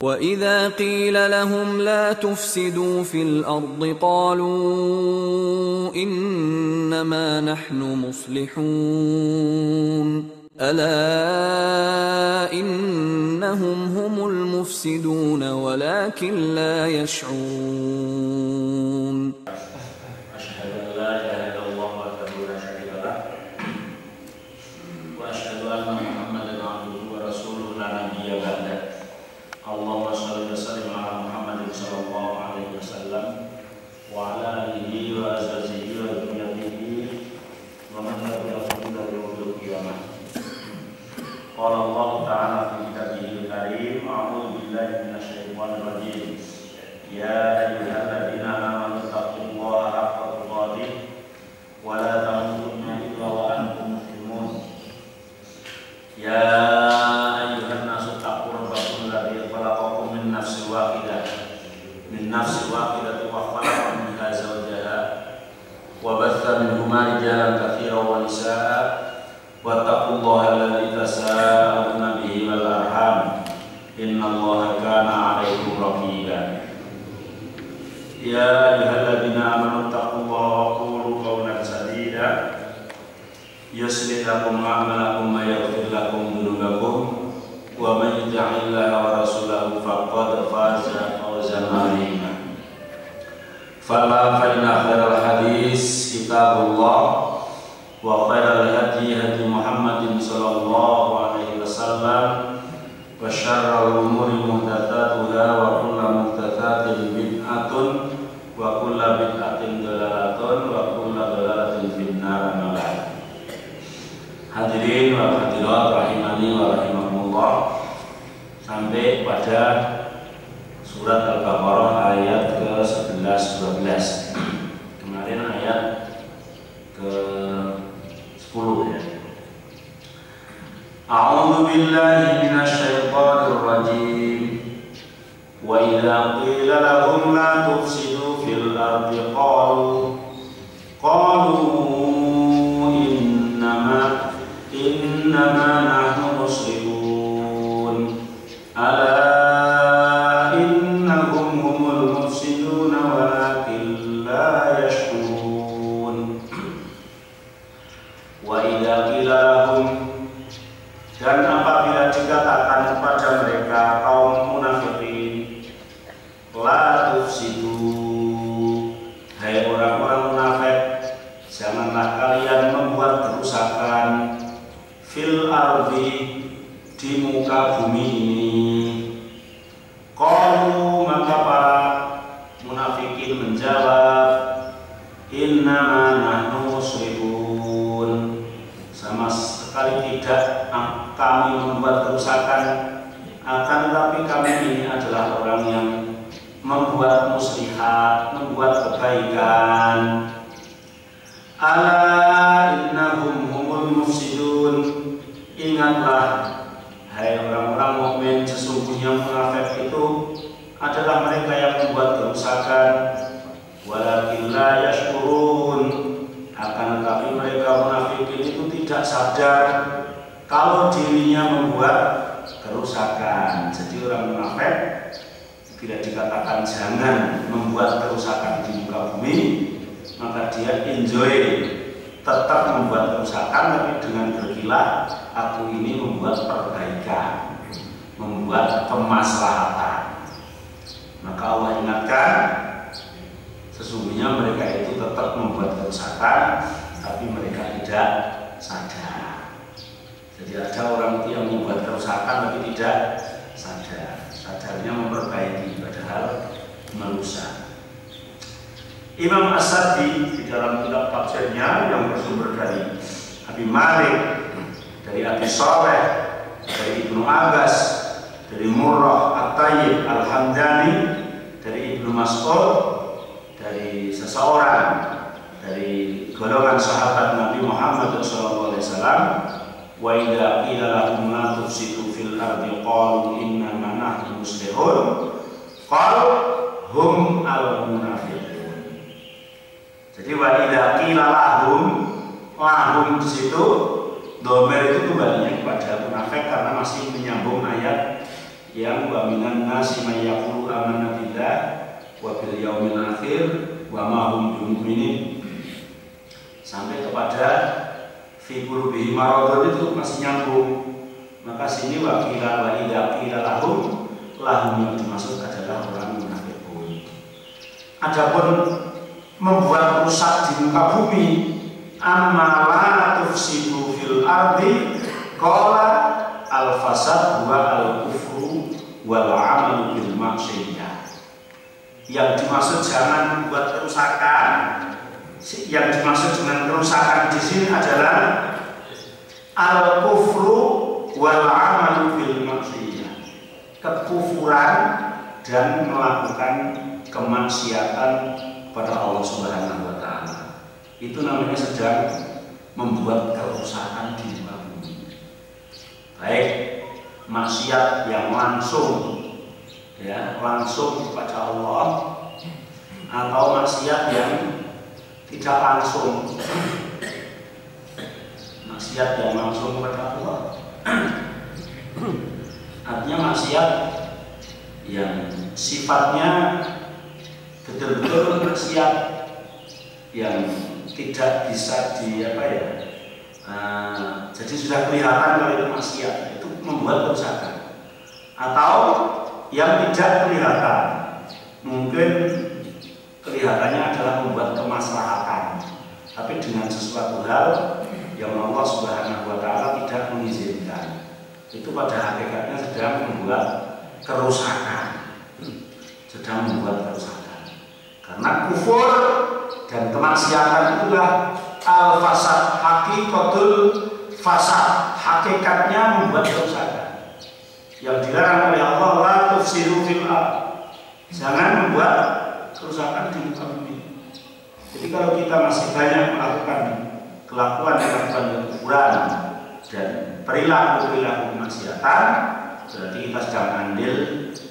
وَإِذَا قِيلَ لَهُمْ لَا تُفْسِدُوا فِي الْأَرْضِ قَالُوا إِنَّمَا نَحْنُ مُصْلِحُونَ أَلَا إِنَّهُمْ هُمُ الْمُفْسِدُونَ وَلَكِنْ لَا يَشْعُرُونَ Allahumma shalli wa sallim ala Muhammadin sallallahu alaihi wasallam wa ala alihi wa azwajihi wa dzurriyyatihi wa man tabi'ahum ila yaumil qiyamah. Qala Allah ta'ala fi kitabihil karim, a'udzu billahi minasy syaithanir rajim. Ya ayyuhalladzina amanu taqullaha haqqa tuqatih wa la tamutunna illa wa antum muslimun. Ya nafsi wahidah wa khalaqa minha zawjaha wa batha minhuma rijalan katsiran wa nisaa wattaqullaha alladzi tasaaluna bihi wal arham innallaha kana 'alaikum raqiba. Ya ayyuhalladzina amanu taqullaha wa qulu qawlan sadida yuslih lakum a'malakum wa yaghfir lakum dhunubakum wa man yuti'illaha wa rasulahu faqad faza fawzan 'azima. Fala fa inna khairal hadis kitabullah wa khairal hadi hadi Muhammadin sallallahu alaihi wasallam wa syarrul umuri muhdatsatuha wa kullu muhdatsatin bid'atun wa kullu bid'atin dhalalatun wa kullu dhalalatin finnar. Hadirin wa hadirat rahimani wa rahimakumullah, sampai pada surat Al-Baqarah ayat ke-11-12. Kemarin ayat ke-10 ya. A'udzu billahi minasy syaithanir rajim. Wa idza qila lahum la tufsidu fil ardi qalu innama nahnu muslimun. Ala dan apabila dikatakan kepada mereka kaum munafikin, la tufsidu, hai orang-orang munafik, janganlah kalian membuat kerusakan fil ardi, di muka bumi ini. Qalu, maka para munafikin menjawab, innama nahnu muslimun, sama sekali tidak kami membuat kerusakan, akan tetapi kami ini adalah orang yang membuat muslihat, membuat kebaikan. Ala innahum humul mufsidun, ingatlah hai orang-orang mukmin, sesungguhnya munafik itu adalah mereka yang membuat kerusakan. Walakin la yashkurun, akan tetapi mereka munafikin itu tidak sadar kalau dirinya membuat kerusakan. Jadi orang munafik bila dikatakan jangan membuat kerusakan di muka bumi, maka dia enjoy tetap membuat kerusakan, tapi dengan berkilah aku ini membuat perbaikan, membuat kemaslahatan. Maka Allah ingatkan, sesungguhnya mereka itu tetap membuat kerusakan, tapi mereka tidak sadar. Jadi ada orang yang membuat kerusakan tapi tidak sadar, sadarnya memperbaiki padahal merusak. Imam As-Sadi di dalam kitab tafsirnya yang bersumber dari Abi Malik, dari Abi Saleh, dari Ibnu Abbas, dari Murrah At-Tayyib Al-Hamdani, dari Ibnu Mas'ud, dari seseorang dari golongan sahabat Nabi Muhammad SAW, wa idza qila lahum la tufsidu fil ardi qalu innama nahnu muslihun qalu hum al munafiqun. Jadi wa idza qila lahum di situ domir itu kembalinya kepada munafik karena masih menyambung ayat yang wa minan nasi may yaqulu amanna billah wa bil yaumil akhir wa ma hum bimumin, sampai kepada fi qulubihim maradun itu masih nyambung. Maka sini wa qila wa idza qila lahum yang dimaksud adalah orang munafikun. Adapun membuat rusak di muka bumi, amma la tufsidu fil ardi qala al fasad wa al kufru wal amalu bil maksiyah. Yang dimaksud jangan membuat kerusakan, yang dimaksud dengan kerusakan di sini adalah al kufru wal amalu bil maksiyah, kekufuran dan melakukan kemaksiatan pada Allah Subhanahu wa taala. Itu namanya sedang membuat kerusakan di muka bumi. Baik maksiat yang langsung, ya, langsung kepada Allah, atau maksiat yang tidak langsung. Maksiat yang langsung kepada Allah artinya maksiat yang sifatnya betul-betul maksiat yang tidak bisa jadi sudah kelihatan kalau itu maksiat, itu membuat kerusakan. Atau yang tidak kelihatan, mungkin kelihatannya adalah membuat kemaslahatan, tapi dengan sesuatu hal yang Allah Subhanahu wa taala tidak mengizinkan, itu pada hakikatnya sedang membuat kerusakan. Karena kufur dan kemaksiatan itulah al-fasad, hakikatul fasad, hakikatnya membuat kerusakan. Yang dilarang oleh Allah, la tufsidu fil ardh, jangan membuat kerusakan di muka bumi. Jadi kalau kita masih banyak melakukan kelakuan kekufuran dan perilaku kemaksiatan, berarti kita sedang andil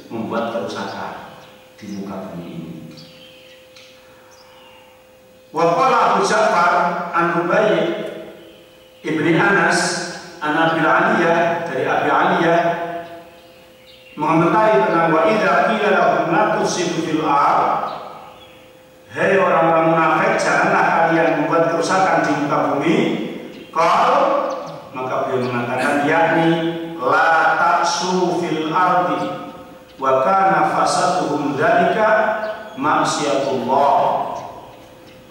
membuat kerusakan di muka bumi ini. Wa qala Abu Ja'far an Rubai' ibni Anas an Abi Aliyah, dari Abi Aliyah, mengomentari tentang wa idza qila lahum la tufsidu fil ardh, hei orang-orang munafik, janganlah kalian membuat kerusakan di muka bumi. Maka beliau mengatakan, yakni la ta'su fil ardi wa kana fasaduhum dzalika maksiatullah.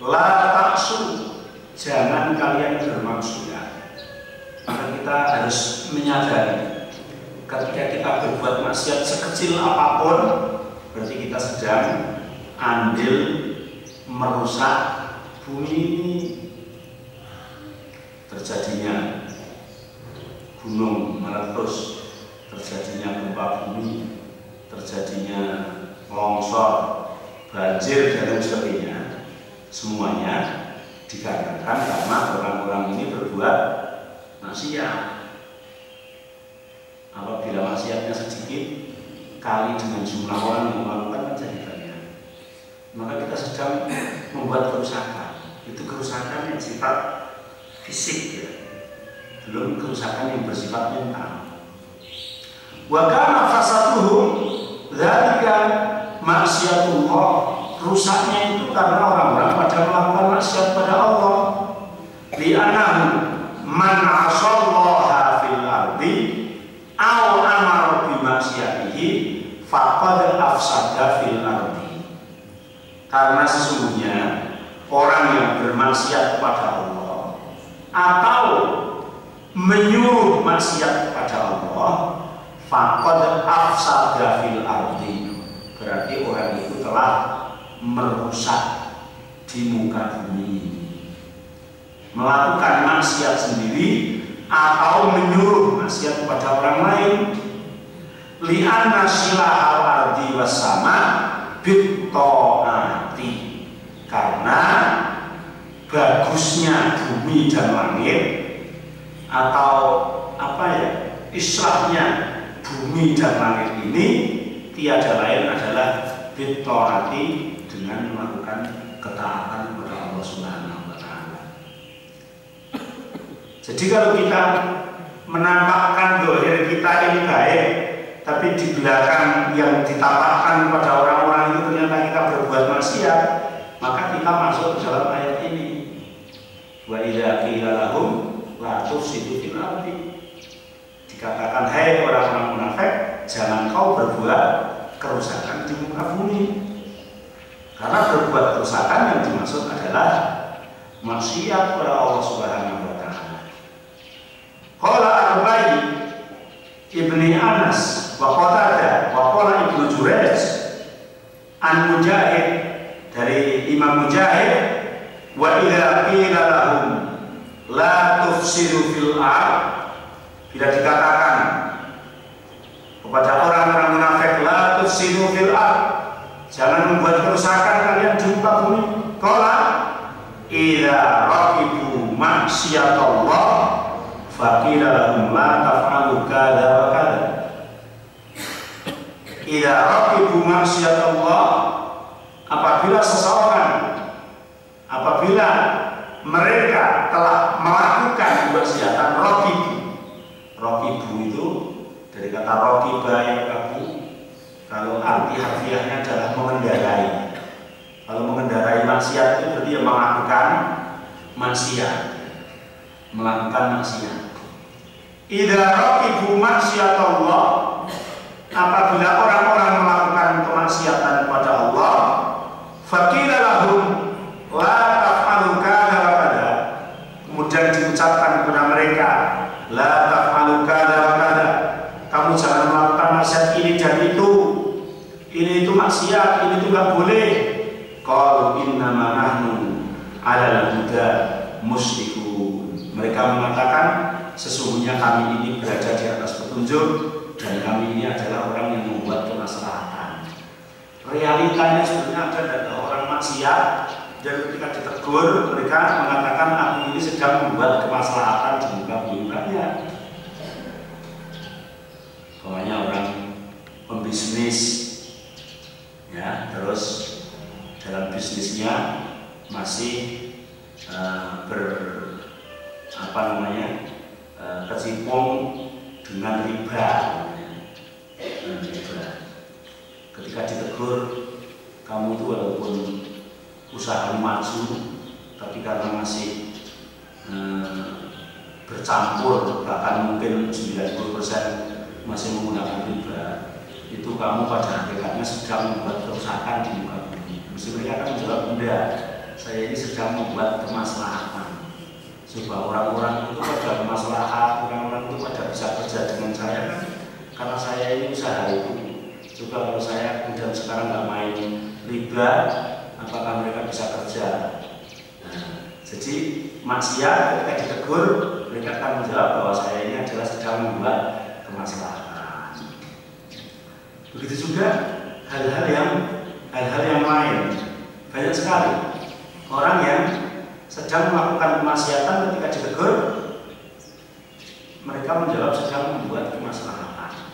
La ta'su, jangan kalian bermaksiat. Maka kita harus menyadari, ketika kita berbuat maksiat sekecil apapun, berarti kita sedang andil merusak bumi ini. Terjadinya gunung meletus, terjadinya gempa bumi, terjadinya longsor, banjir dan lain sebagainya, semuanya dikarenakan karena orang-orang ini berbuat maksiat. Apabila maksiatnya sedikit kali dengan jumlah orang yang melakukan menjadi banyak, maka kita sedang membuat kerusakan. Itu kerusakan yang sifat fisik, ya, belum kerusakan yang bersifat mental. Wa kana fasaduhum dzalika maksiatullah, rusaknya itu karena orang-orang pada melakukan maksiat pada Allah. Li'annahu man 'asallaha fil ardi aw amara bi maksiatihi faqad afsada fil ardi. Karena sesungguhnya orang yang bermaksiat kepada Allah atau menyuruh maksiat kepada Allah, faqad afsada fil ardi, berarti orang itu telah merusak di muka bumi. Melakukan maksiat sendiri atau menyuruh maksiat kepada orang lain. Li'anna silahal ardi wassama bit-ta'ati, karena bagusnya bumi dan langit, atau islahnya bumi dan langit ini tiada lain adalah bit-ta'ati, dengan melakukan ketaatan kepada Allah Subhanahu wa taala. Jadi kalau kita menampakkan dohir kita ini baik, tapi di belakang yang ditapakkan pada orang-orang itu ternyata kita berbuat maksiat, maka kita masuk ke dalam ayat ini. Wa idza qila lahum la tufsidu fil ardi. Dikatakan, hai orang-orang munafik, jangan kau berbuat kerusakan di muka bumi. Karena berbuat kerusakan yang dimaksud adalah maksiat kepada Allah Subhanahu wa taala. Qala Ar-Rabai Ibni Anas wa Qatadah wa qala Ibnu Jurayj an Mujahid, dari Imam Mujahid, wa idza qila lahum la tufsidu fil ard, bila dikatakan kepada orang-orang munafik, la tufsidu fil ard, jangan membuat kerusakan kalian di muka bumi. Qala idza raqibu maksiatallah faqila lahum la taf'alu kadza wa kadza. Idza raqibu maksiatallah, apabila seseorang, apabila mereka telah melakukan kemaksiatan, raqibu itu dari kata raqiba yang kaku. Kalau arti harfiahnya adalah mengendarai. Kalau mengendarai maksiat itu berarti yang melakukan maksiat, melakukan maksiat. Idza raqibu maksiatallah, apabila orang-orang melakukan kemaksiatan kepada Allah, faqila lahum la taf'alu kadza wa kadza, kemudian diucapkan kepada mereka, la taf'alu kadza wa kadza, kamu jangan melakukan maksiat ini dan itu. Ini itu maksiat, ini itu nggak boleh. Qalu innama nahnu 'alal huda musyrikun. Mereka mengatakan, sesungguhnya kami ini berada di atas petunjuk dan kami ini adalah orang yang membuat kemaslahatan. Realitanya sebenarnya ada orang maksiat, dan ketika ditegur mereka mengatakan, aku ini sedang membuat kemaslahatan di muka bumi. Pokoknya orang pembisnis, ya, terus dalam bisnisnya masih kecimpung dengan riba. Ketika ditegur, kamu itu walaupun usaha maju, tapi karena masih bercampur, bahkan mungkin 90% masih menggunakan riba, itu kamu pada hakikatnya sedang membuat kerusakan di muka bumi. Mesti mereka akan menjawab, enggak, saya ini sedang membuat kemaslahatan supaya orang-orang itu pada kemaslahan, orang-orang itu pada bisa kerja dengan saya, karena saya ini usaha itu. Coba kalau saya kemudian sekarang nggak main riba, apakah mereka bisa kerja? Nah, jadi maksiat ketika ditegur, mereka akan menjawab bahwa saya ini adalah sedang membuat kemaslahatan. Begitu juga hal-hal yang lain, banyak sekali orang yang sedang melakukan kemaksiatan, ketika ditegur mereka menjawab sedang membuat kemaslahatan.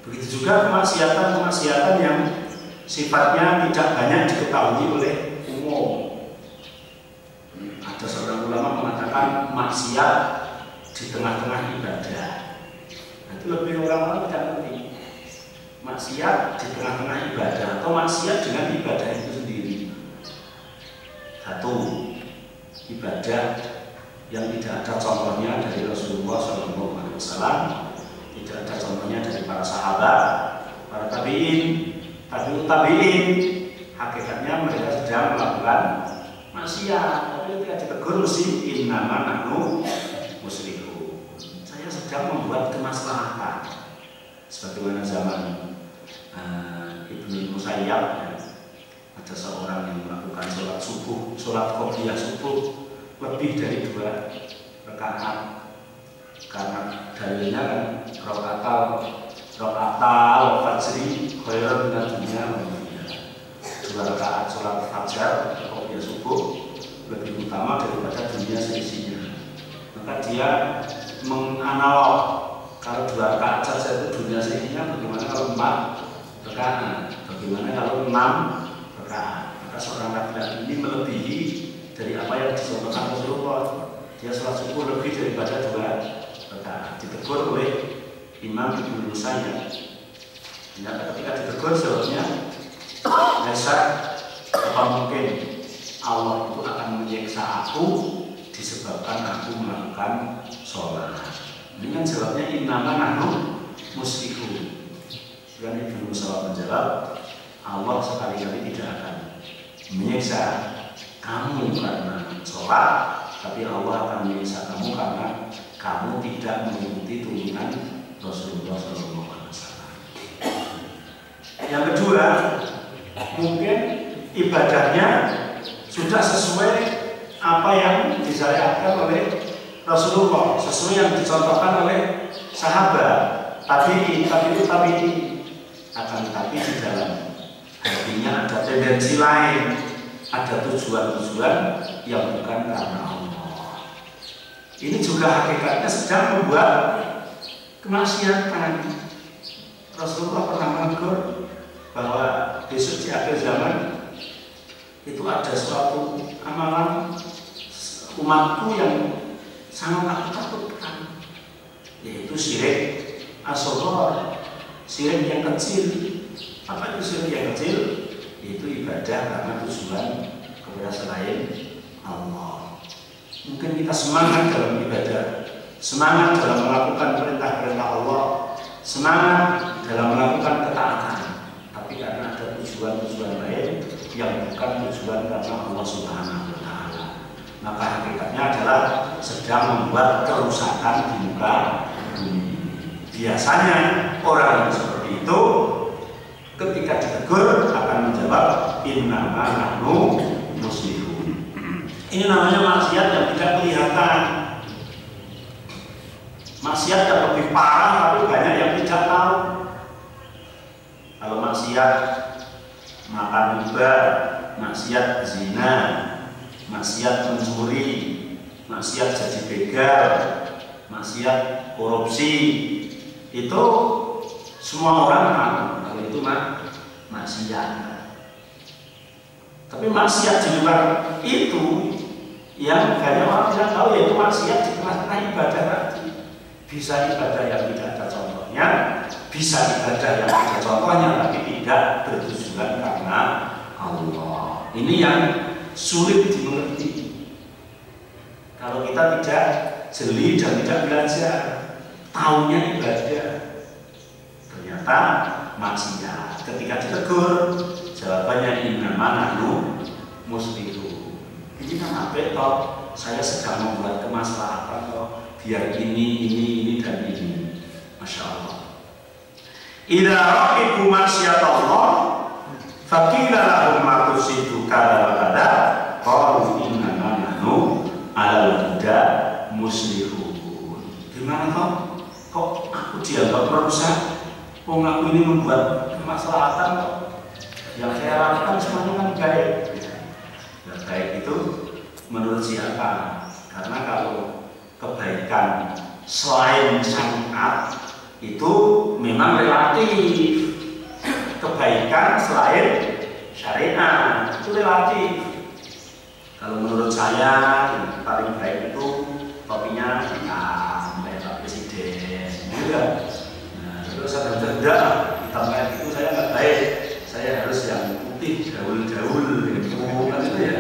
Begitu juga kemaksiatan yang sifatnya tidak banyak diketahui oleh umum. Ada seorang ulama mengatakan maksiat di tengah-tengah ibadah. Nah, itu lebih orang-orang tidak ngerti. Maksiat di tengah-tengah ibadah atau maksiat dengan ibadah itu sendiri. Satu, ibadah yang tidak ada contohnya dari Rasulullah SAW, tidak ada contohnya dari para sahabat, para tabi'in, hakikatnya mereka sedang melakukan maksiat, tapi ketika ditegur mesti innama nahnu musyrikun. Saya sedang membuat kemaslahatan. Sebagaimana zaman Ibnu Musayyab, ada seorang yang melakukan sholat qobliyah subuh lebih dari 2 rakaat, karena dalilnya kan rakaat fajri khairun minad dunya wa ma fiha. 2 rakaat sholat fajar qobliyah subuh lebih utama daripada dunia seisinya. Maka dia menganalog, kalau 2 rakaat saja itu dunia seisinya, bagaimana kalau 4 rakaat, bagaimana kalau 6 rakaat. Maka seorang laki-laki ini melebihi dari apa yang dicontohkan Rasulullah. Dia sholat subuh lebih daripada 2 rakaat. Ditegur oleh Imam Ibnu Musayyab, Ternyata ketika ditegur jawabnya, Aisyah, apa mungkin Allah itu akan menyiksa aku disebabkan aku melakukan sholat? Ini kan jawabnya innama nahnu musyrikhun. Dan Ibnu Musa menjawab, Allah sekali-kali tidak akan menyiksa kamu karena sholat, tapi Allah akan menyiksa kamu karena kamu tidak mengikuti tuntunan Rasulullah SAW. Yang kedua, mungkin ibadahnya sudah sesuai apa yang disyariatkan oleh Rasulullah, sesuai yang dicontohkan oleh sahabat. Tapi akan tetapi di dalam hatinya ada tendensi lain, ada tujuan-tujuan yang bukan karena Allah. Ini juga hakikatnya sedang membuat kemaksiatan. Rasulullah pernah menegur bahwa besok di akhir zaman itu ada suatu amalan umatku yang sangat aku takutkan, yaitu syirik asghar, syirik yang kecil. Apa itu syirik yang kecil? Yaitu ibadah karena tujuan kepada selain Allah. Mungkin kita semangat dalam ibadah, semangat dalam melakukan perintah-perintah Allah, semangat dalam melakukan ketaatan, tapi karena ada tujuan-tujuan lain yang bukan tujuan karena Allah Subhanahu wa Ta'ala, maka hakikatnya adalah sedang membuat kerusakan di muka bumi. Biasanya orang yang seperti itu ketika ditegur akan menjawab innama nahnu musyrikun. Ini namanya maksiat yang tidak kelihatan, maksiat yang lebih parah tapi banyak yang tidak tahu. Kalau maksiat makan riba, maksiat zina, maksiat mencuri, maksiat jadi begal, maksiat korupsi, itu semua orang tahu kalau itu maksiat. Tapi maksiat di luar itu yang banyak orang tidak tahu, yaitu maksiat di tengah-tengah ibadah tadi. Bisa ibadah yang tidak ada contohnya, bisa ibadah yang ada contohnya tapi tidak bertujuan karena Allah. Ini yang sulit dimengerti kalau kita tidak jeli dan tidak belajar. Taunya ibadah, ternyata maksiat. Ketika ditegur, jawabannya innama nahnu musyrikun. Ini kan apa toh? Saya sedang membuat kemaslahatan toh, biar ini dan ini. Masya Allah. Idza raqibu maksiatallah faqila lahum ma tusidu kada wa kada qalu innama nahnu alal huda musyrikun. Gimana toh? Kok aku dianggap merusak? Wong aku ini membuat kemaslahatan kok. Yang saya lakukan semuanya kan baik. Dan baik itu menurut siapa? Karena kalau kebaikan selain syariat itu memang relatif. Kebaikan selain syariat itu relatif. Kalau menurut saya yang paling baik itu topinya hitam kayak Pak Presiden, ya. Nah, terus ada jeda hitam kayak itu saya nggak baik. Saya harus yang putih gaul-gaul gitu kan itu ya.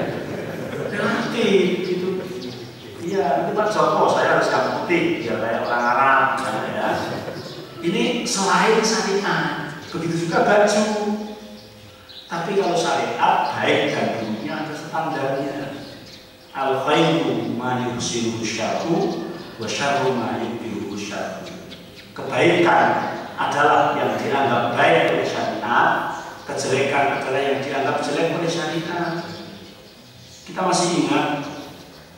Relatif gitu. Iya, itu Pak Joko saya harus yang putih biar kayak orang Arab ya. Ini selain syariat. Begitu juga baju. Tapi kalau syariat baik dan buruknya ada standarnya. Al-khairu ma yuhsinuhu syar'u wa syarru ma yubtiluhu syar'u. Kebaikan adalah yang dianggap baik oleh syariat, kejelekan adalah yang dianggap jelek oleh syariat. Kita masih ingat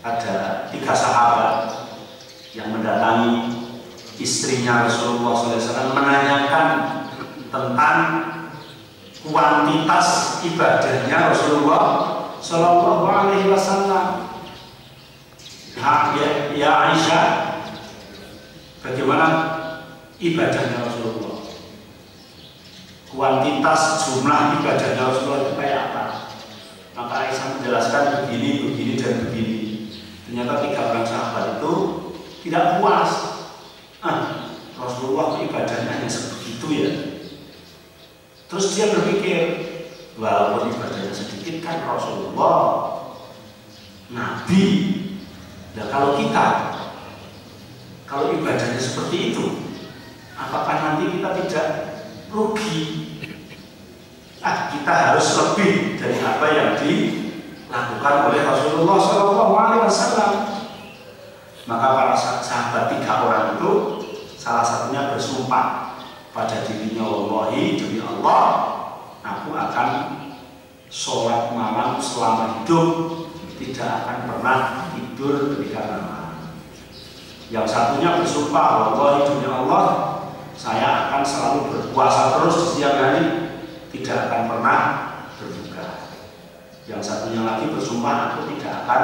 ada 3 sahabat yang mendatangi istrinya Rasulullah SAW menanyakan tentang kuantitas ibadahnya Rasulullah Sallallahu Alaihi Wasallam. Ya Aisyah, bagaimana ibadahnya Rasulullah? Kuantitas jumlah ibadahnya Rasulullah itu kayak apa? Maka Aisyah menjelaskan begini dan begini. Ternyata 3 orang sahabat itu tidak puas. Rasulullah ibadahnya hanya sebegitu ya. Terus dia berpikir, walaupun ibadahnya sedikit kan Rasulullah, Nabi. Nah kalau kita, kalau ibadahnya seperti itu, apakah nanti kita tidak rugi? Kita harus lebih dari apa yang dilakukan oleh Rasulullah SAW. Maka para sahabat 3 orang itu salah satunya bersumpah pada dirinya, wallahi demi Allah, aku akan sholat malam selama hidup, tidak akan pernah tidur ketika malam. Yang satunya bersumpah, wallahi demi Allah, saya akan selalu berpuasa terus di siang hari, tidak akan pernah berbuka. Yang satunya lagi bersumpah, aku tidak akan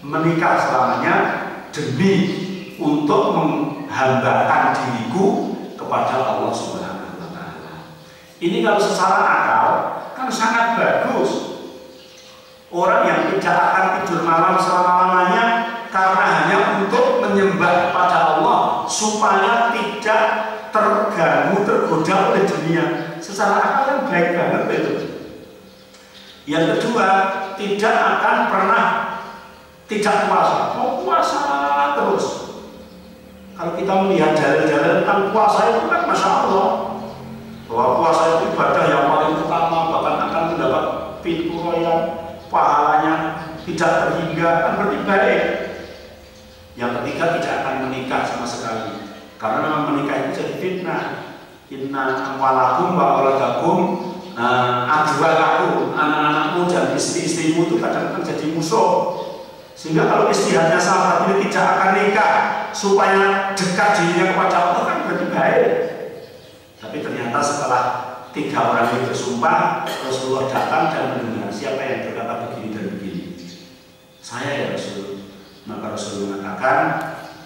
menikah selamanya demi untuk menghambakan diriku kepada Allah Subhanahu wa Ta'ala. Ini kalau secara akal kan sangat bagus. Orang yang tidak akan tidur malam selama-lamanya karena hanya untuk menyembah kepada Allah supaya tidak terganggu, tergoda oleh dunia. Secara akal kan baik banget itu. Yang kedua, tidak akan pernah tidak puasa, mau puasa terus. Kalau kita melihat dalil-dalil tentang puasa itu kan Masya Allah, bahwa puasa itu ibadah yang paling utama, bahkan akan mendapat pintu royal, pahalanya tidak terhingga, kan berarti baik. Yang ketiga, tidak akan menikah sama sekali, karena memang menikah itu jadi fitnah. Inna amwalakum wa auladakum adwalakum, anak-anakmu dan istri-istrimu itu kadang-kadang jadi musuh. Sehingga kalau istihadnya sahabat ini tidak akan nikah supaya dekat dirinya kepada Allah kan berarti baik. Tapi ternyata setelah 3 orang ini bersumpah, Rasulullah datang dan mendengar siapa yang berkata begini dan begini. Saya ya Rasul. Maka Rasul mengatakan,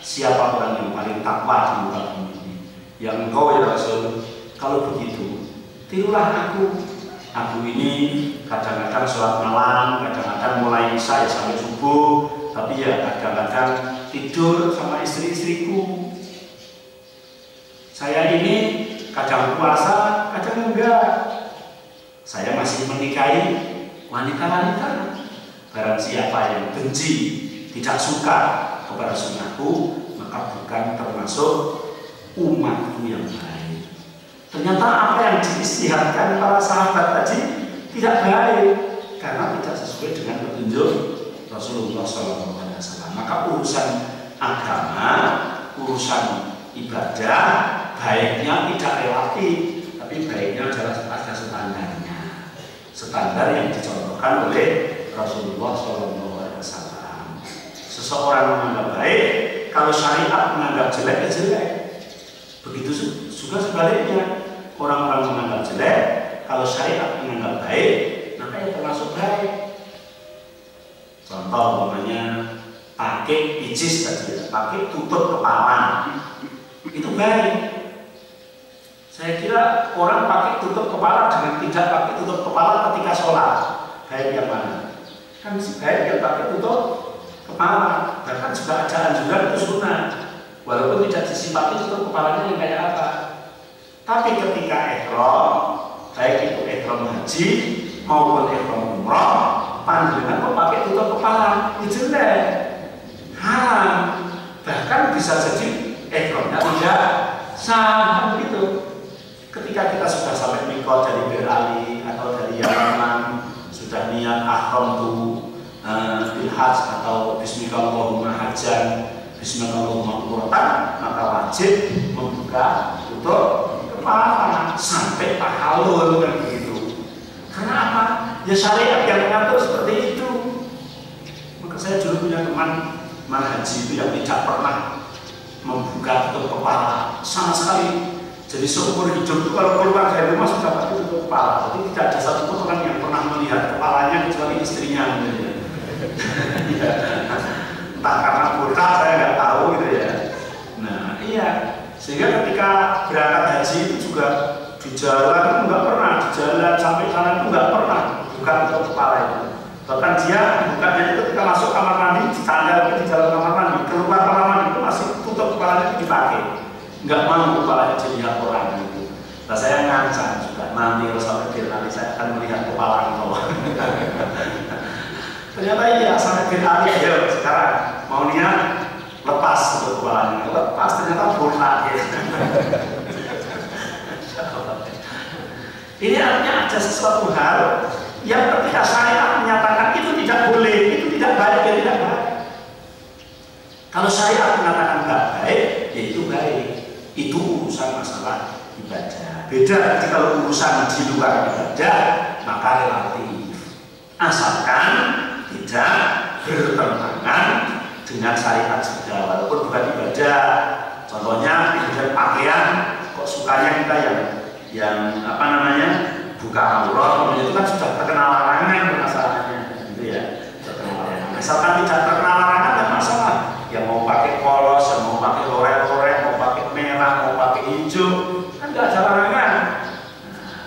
siapa orang yang paling takwa di muka bumi ini? Yang engkau ya Rasul. Kalau begitu, tirulah aku. Aku ini kadang-kadang sholat malam, kadang-kadang mulai isya sampai subuh, tapi ya kadang-kadang tidur sama istri-istriku. Saya ini kadang puasa, kadang enggak. Saya masih menikahi wanita-wanita. Barang siapa yang benci, tidak suka kepada sunnahku, maka bukan termasuk umatku yang baik. Ternyata apa yang diistihadkan para sahabat tadi tidak baik karena tidak sesuai dengan petunjuk Rasulullah SAW. Maka urusan agama, urusan ibadah, baiknya tidak relatif, tapi baiknya adalah ada standarnya. Standar yang dicontohkan oleh Rasulullah SAW. Seseorang menganggap baik, kalau syariat menganggap jelek, ya jelek. Begitu juga sebaliknya. Orang-orang menganggap jelek, kalau syariat menganggap baik, maka ya termasuk baik. Contoh namanya pakai pijis tadi, pakai tutup kepala, itu baik. Saya kira orang pakai tutup kepala dengan tidak pakai tutup kepala ketika sholat, baik yang mana? Kan baik yang pakai tutup kepala. Bahkan juga ada anjuran itu sunnah, walaupun tidak disifati tutup kepalanya yang kayak apa. Tapi ketika ihram, baik itu ihram haji maupun ihram umrah, panjenengan kok pakai tutup kepala, itu jelek, haram. Bahkan bisa jadi ihramnya tidak sah begitu. Ketika kita sudah sampai mikot dari Berali atau dari Yaman, sudah niat ihram tu bil hajj atau bismillahirrahmanirrahim hajjan, bismillahirrahmanirrahim umratan, maka wajib membuka tutup kepala sampai tahalul kan begitu. Karena apa? Ya syariat yang mengatur seperti itu. Maka saya dulu punya teman haji itu yang tidak pernah membuka tutup kepala sama sekali. Jadi seumur hidup itu kalau keluar dari rumah sudah pakai tutup kepala. Jadi tidak ada satu orang yang pernah melihat kepalanya kecuali istrinya. Entah karena buta saya nggak tahu gitu ya. Nah iya. Sehingga ketika berangkat haji itu juga di jalan itu nggak pernah, di jalan sampai sana itu nggak pernah buka tutup kepala itu. Bahkan dia bukanya itu ketika masuk kamar mandi, ditanda di dalam kamar mandi, keluar kamar mandi itu masih tutup kepalanya itu dipakai. Nggak mau kepalanya dilihat orang itu. Nah, saya ngancam juga nanti kalau sampai nanti saya akan melihat kepala engkau. Ternyata iya sampai Ali aja sekarang mau niat lepas untuk kepalanya, lepas ternyata botak ya. Ini artinya ada sesuatu hal yang ketika syariat menyatakan itu tidak boleh, itu tidak baik, ya tidak baik. Kalau syariat mengatakan tidak baik, ya itu baik. Itu urusan masalah ibadah. Beda kalau urusan di luar ibadah, maka relatif. Asalkan tidak bertentangan dengan syariat juga, walaupun bukan ibadah. Contohnya ibadah pakaian, kok sukanya kita yang apa namanya buka aurat, itu kan sudah terkenal larangan permasalahannya, gitu ya. Terkenal larangan. Asalkan tidak terkenal larangan, tidak masalah. Yang mau pakai polos, yang mau pakai lorek-lorek, mau pakai merah, mau pakai hijau, kan nggak ada larangan.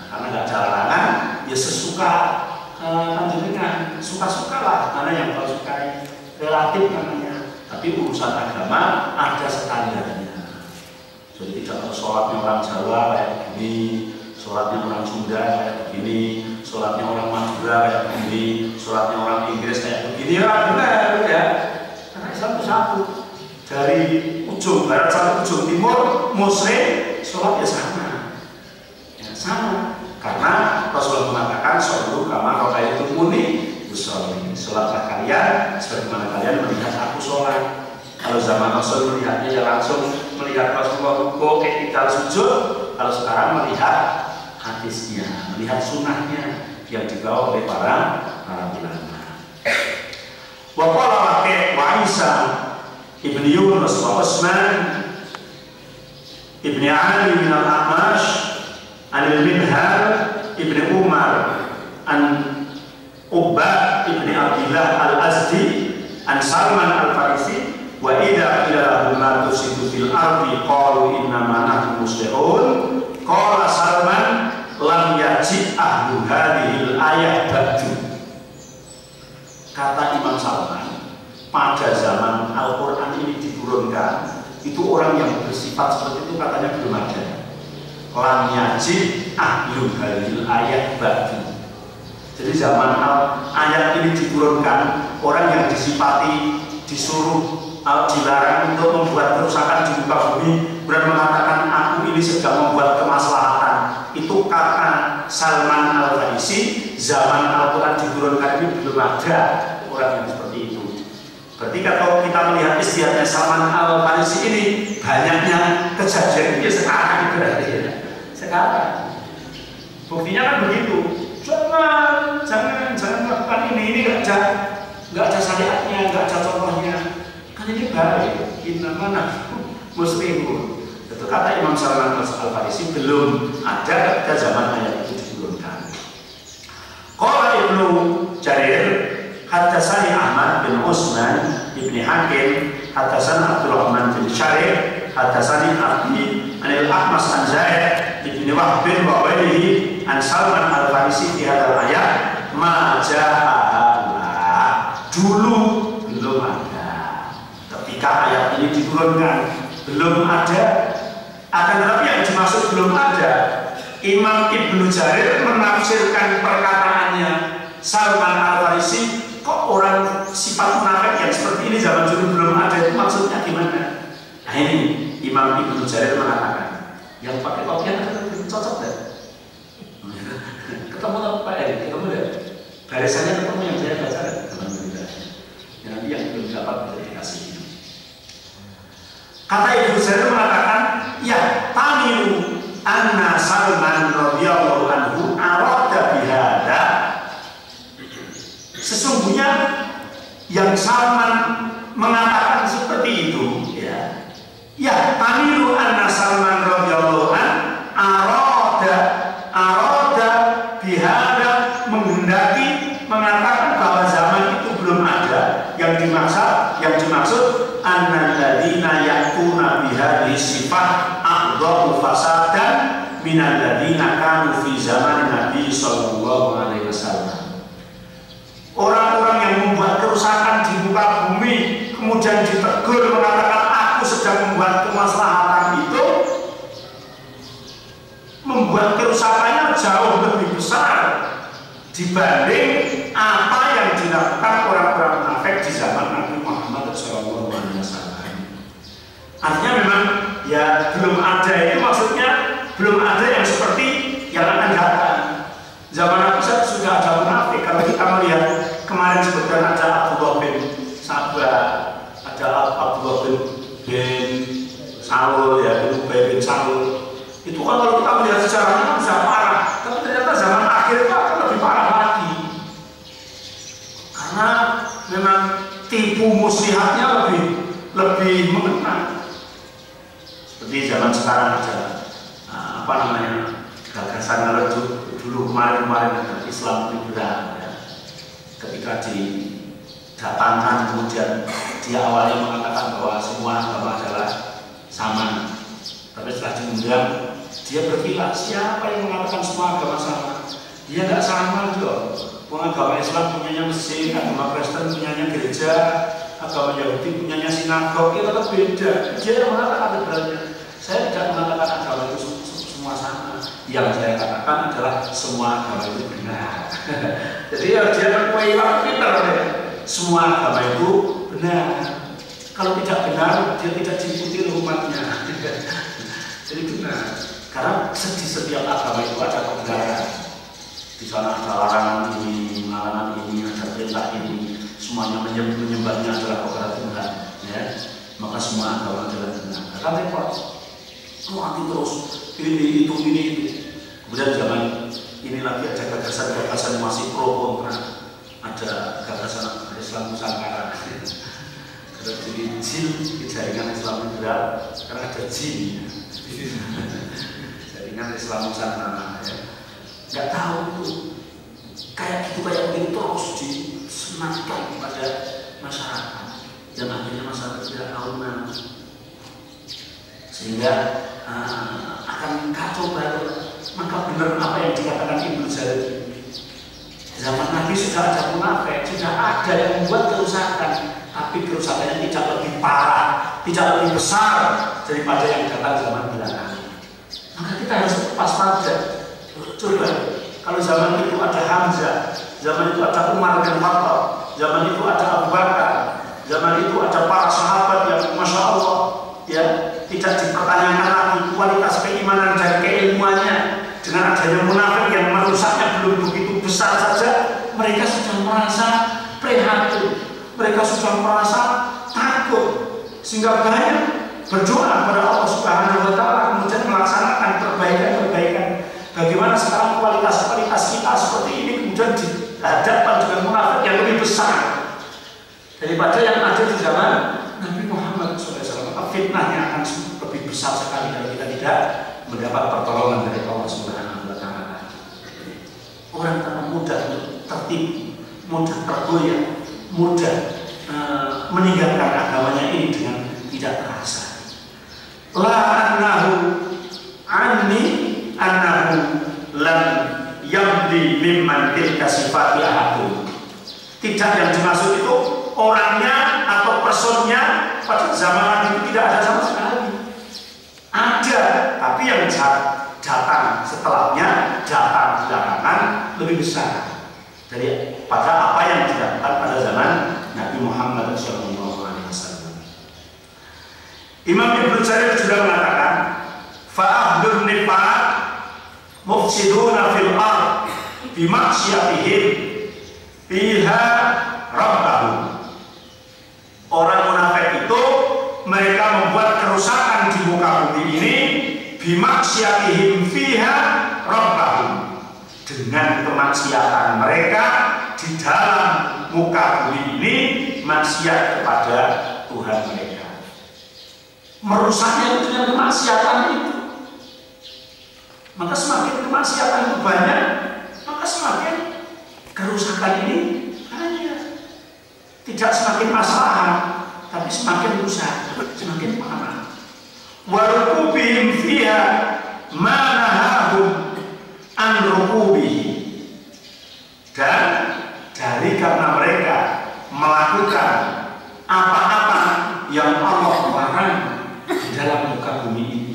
Karena nggak ada larangan, ya sesuka dengan suka-suka lah, mana yang kau sukai, relatif namanya. Tapi urusan agama ada standarnya. Jadi tidak harus sholatnya orang Jawa kayak begini, sholatnya orang Sunda kayak begini, sholatnya orang Madura kayak begini, sholatnya orang Inggris kayak begini, ya benar ya. Karena satu-satu dari ujung barat sampai ujung timur Muslim sholatnya sama, ya sama. Karena Rasulullah mengatakan shollu kama ra'aitumuni usolli, sholatlah kalian sebagaimana kalian melihat aku sholat. Kalau zaman Rasul melihatnya ya langsung melihat Rasulullah rukuk, i'tidal, sujud. Kalau sekarang melihat hadisnya, melihat sunnahnya yang dibawa oleh para ulama. Wa qala Waqi' wa Isa ibni Yunus wa Utsman ibni Ali min al-A'mash anil Minhal ibni Umar an Ubbad ibni Abdillah al-Azdi an Salman al-Farisi wa idza qila lahum la tusidu fil ardi qalu innama nahnu muslihun qala Salman lam yaji ahlu hadhil ayah ba'du. Kata Imam Salman, pada zaman Al-Quran ini diturunkan, itu orang yang bersifat seperti itu katanya belum ada. Lam yaji ahlu hadhil ayah ba'du. Jadi zaman ayat ini diturunkan, orang yang disifati, disuruh, dilarang untuk membuat kerusakan di muka bumi, dan mengatakan aku ini sedang membuat kemaslahatan. Itu kata Salman al-Farisi. Zaman Al-Quran diturunkan ini belum ada orang yang seperti itu. Berarti kalau kita melihat istiadatnya Salman al-Farisi ini, banyaknya kejadian ini sekarang berarti ya. Sekarang buktinya kan begitu. Jangan melakukan ini nggak ada syariatnya, nggak ada contohnya. Kan ini baik, innama muslimun. Itu kata Imam Salman al-Farisi belum ada ketika zaman ayat itu diturunkan. Qala Ibnu Jarir, haddatsani Ahmad bin Utsman ibni Hakim, haddatsani Abdurrahman bin Syarih, haddatsani Abdi anil Ahmas an Zaid ibni Wahb bin wa ghairihi an Salman al-Farisi di hadal ayat ma ja'ala. Dulu belum ada. Ketika ayat ini diturunkan belum ada. Akan tetapi yang dimaksud belum ada, Imam Ibnu Jarir menafsirkan perkataannya Salman al-Farisi, kok orang sifat munafik yang seperti ini zaman dulu belum ada, itu maksudnya gimana? Nah ini Imam Ibnu Jarir mengatakan, yang pakai topian cocok deh. Ketemu apa ya? Ketemu deh. Barisannya ketemu yang saya baca deh. Ya, nanti yang belum dapat bisa dikasih. Kata Ibnu Jarir mengatakan, ya tamilu anna Salman radhiyallahu anhu arada bihada. Sesungguhnya yang Salman mengatakan seperti itu, ya. Ya tamilu anna Salman radhiyallahu anhu arada bihada, menghendaki mengatakan bahwa zaman itu belum ada. Yang dimaksud annalladzina ya'tuna bihadhihi sifat a'dhamu fasadan minalladzina kanu fi zaman Nabi sallallahu alaihi wasallam. Orang-orang yang membuat kerusakan di muka bumi kemudian ditegur mengatakan aku sedang membuat kemaslahatan, itu membuat kerusakannya jauh lebih besar dibanding apa yang dilakukan orang-orang munafik di zaman Nabi Muhammad SAW. Artinya memang ya belum ada, itu maksudnya belum ada yang seperti yang akan datang. Zaman Nabi sudah ada munafik. Kalau kita melihat kemarin sebutkan ada Abdullah bin Sabah, ada Abdullah bin Salul, ya, bin Ubay bin Salul. Itu kan kalau kita melihat sejarahnya bisa parah, tapi ternyata zaman akhir itu akan lebih parah lagi. Karena memang tipu muslihatnya lebih mengena. Seperti zaman sekarang aja, gagasan redup dulu kemarin Islam liberal, ya. Ketika didatangkan kemudian dia awalnya mengatakan bahwa semua agama adalah sama, tapi setelah diundang dia berpihak, siapa yang mengatakan semua agama sama? Dia nggak sama dong. Agama Islam punyanya masjid, agama Kristen punyanya gereja, agama Yahudi punyanya sinagog, itu tetap beda. Dia yang mengatakan sebenarnya, saya tidak mengatakan agama itu semua sama. Yang saya katakan adalah semua agama itu benar. Jadi ya dia kan pintar ya. Semua agama itu benar. Kalau tidak benar, dia tidak diikuti umatnya. Jadi benar. Karena di setiap agama itu ada kebenaran. Di sana ada larangan ini, ada perintah ini. Semuanya menyembahnya adalah kepada Tuhan. Ya. Maka semua agama adalah benar. Karena repot. Anti terus ini itu. Kemudian zaman ini lagi ada gagasan masih pro kontra. Ada gagasan Islam Nusantara. Ada jadi jin di jaringan Islam liberal, karena ada jin. Jaringan Islam Nusantara, ya. Nggak tahu itu kayak begini terus disematkan kepada masyarakat, dan akhirnya masyarakat tidak tahu mana, sehingga akan kacau balau. Maka benar apa yang dikatakan Ibnu Jarir, zaman Nabi sudah ada munafik, sudah ada yang membuat kerusakan, tapi kerusakannya tidak lebih parah, tidak lebih besar daripada yang datang zaman belakangan. Maka kita harus waspada. Coba, kalau zaman itu ada Hamzah, zaman itu ada Umar bin Khattab, zaman itu ada Abu Bakar, zaman itu ada para sahabat yang Masya Allah, ya, tidak dipertanyakan lagi kualitas keimanan dan keilmuannya. Dengan adanya munafik yang merusaknya belum begitu besar saja, mereka sudah merasa prihatin, mereka sudah merasa takut, sehingga banyak berdoa kepada Allah Subhanahu wa Ta'ala, kemudian melaksanakan perbaikan-perbaikan. Bagaimana sekarang kualitas kita seperti ini kemudian dihadapkan dengan munafik yang lebih besar daripada yang ada di zaman Nabi Muhammad SAW. Maka fitnahnya akan lebih besar sekali kalau kita tidak mendapat pertolongan dari Allah Subhanahu wa Ta'ala. Orang akan mudah tertipu, mudah tergoyah, mudah meninggalkan agamanya ini dengan tidak terasa. La annahu anni annahu lam yamdi mimman tilka sifati ahadun. Tidak yang dimaksud itu orangnya atau personnya pada zaman itu tidak ada sama sekali. Ada, tapi yang datang setelahnya, datang belakangan lebih besar daripada apa yang dilakukan pada zaman Nabi Muhammad SAW. Imam Ibnu Jarir juga mengatakan, fa'ahdun nifaq mufsiduna fil ard bimaksiyatihim fiha rabbahum. Orang munafik itu mereka membuat kerusakan di muka bumi ini bimaksiyatihim fiha rabbahum, dengan kemaksiatan mereka di dalam muka bumi ini, maksiat kepada Tuhan mereka. Merusaknya itu dengan kemaksiatan itu. Maka semakin kemaksiatan itu banyak, maka semakin kerusakan ini banyak. Tidak semakin masalah, tapi semakin rusak, semakin parah. Warukubihim fiha manahahum an rukubihi, dan dari karena mereka melakukan apa-apa yang Allah larang di dalam muka bumi ini,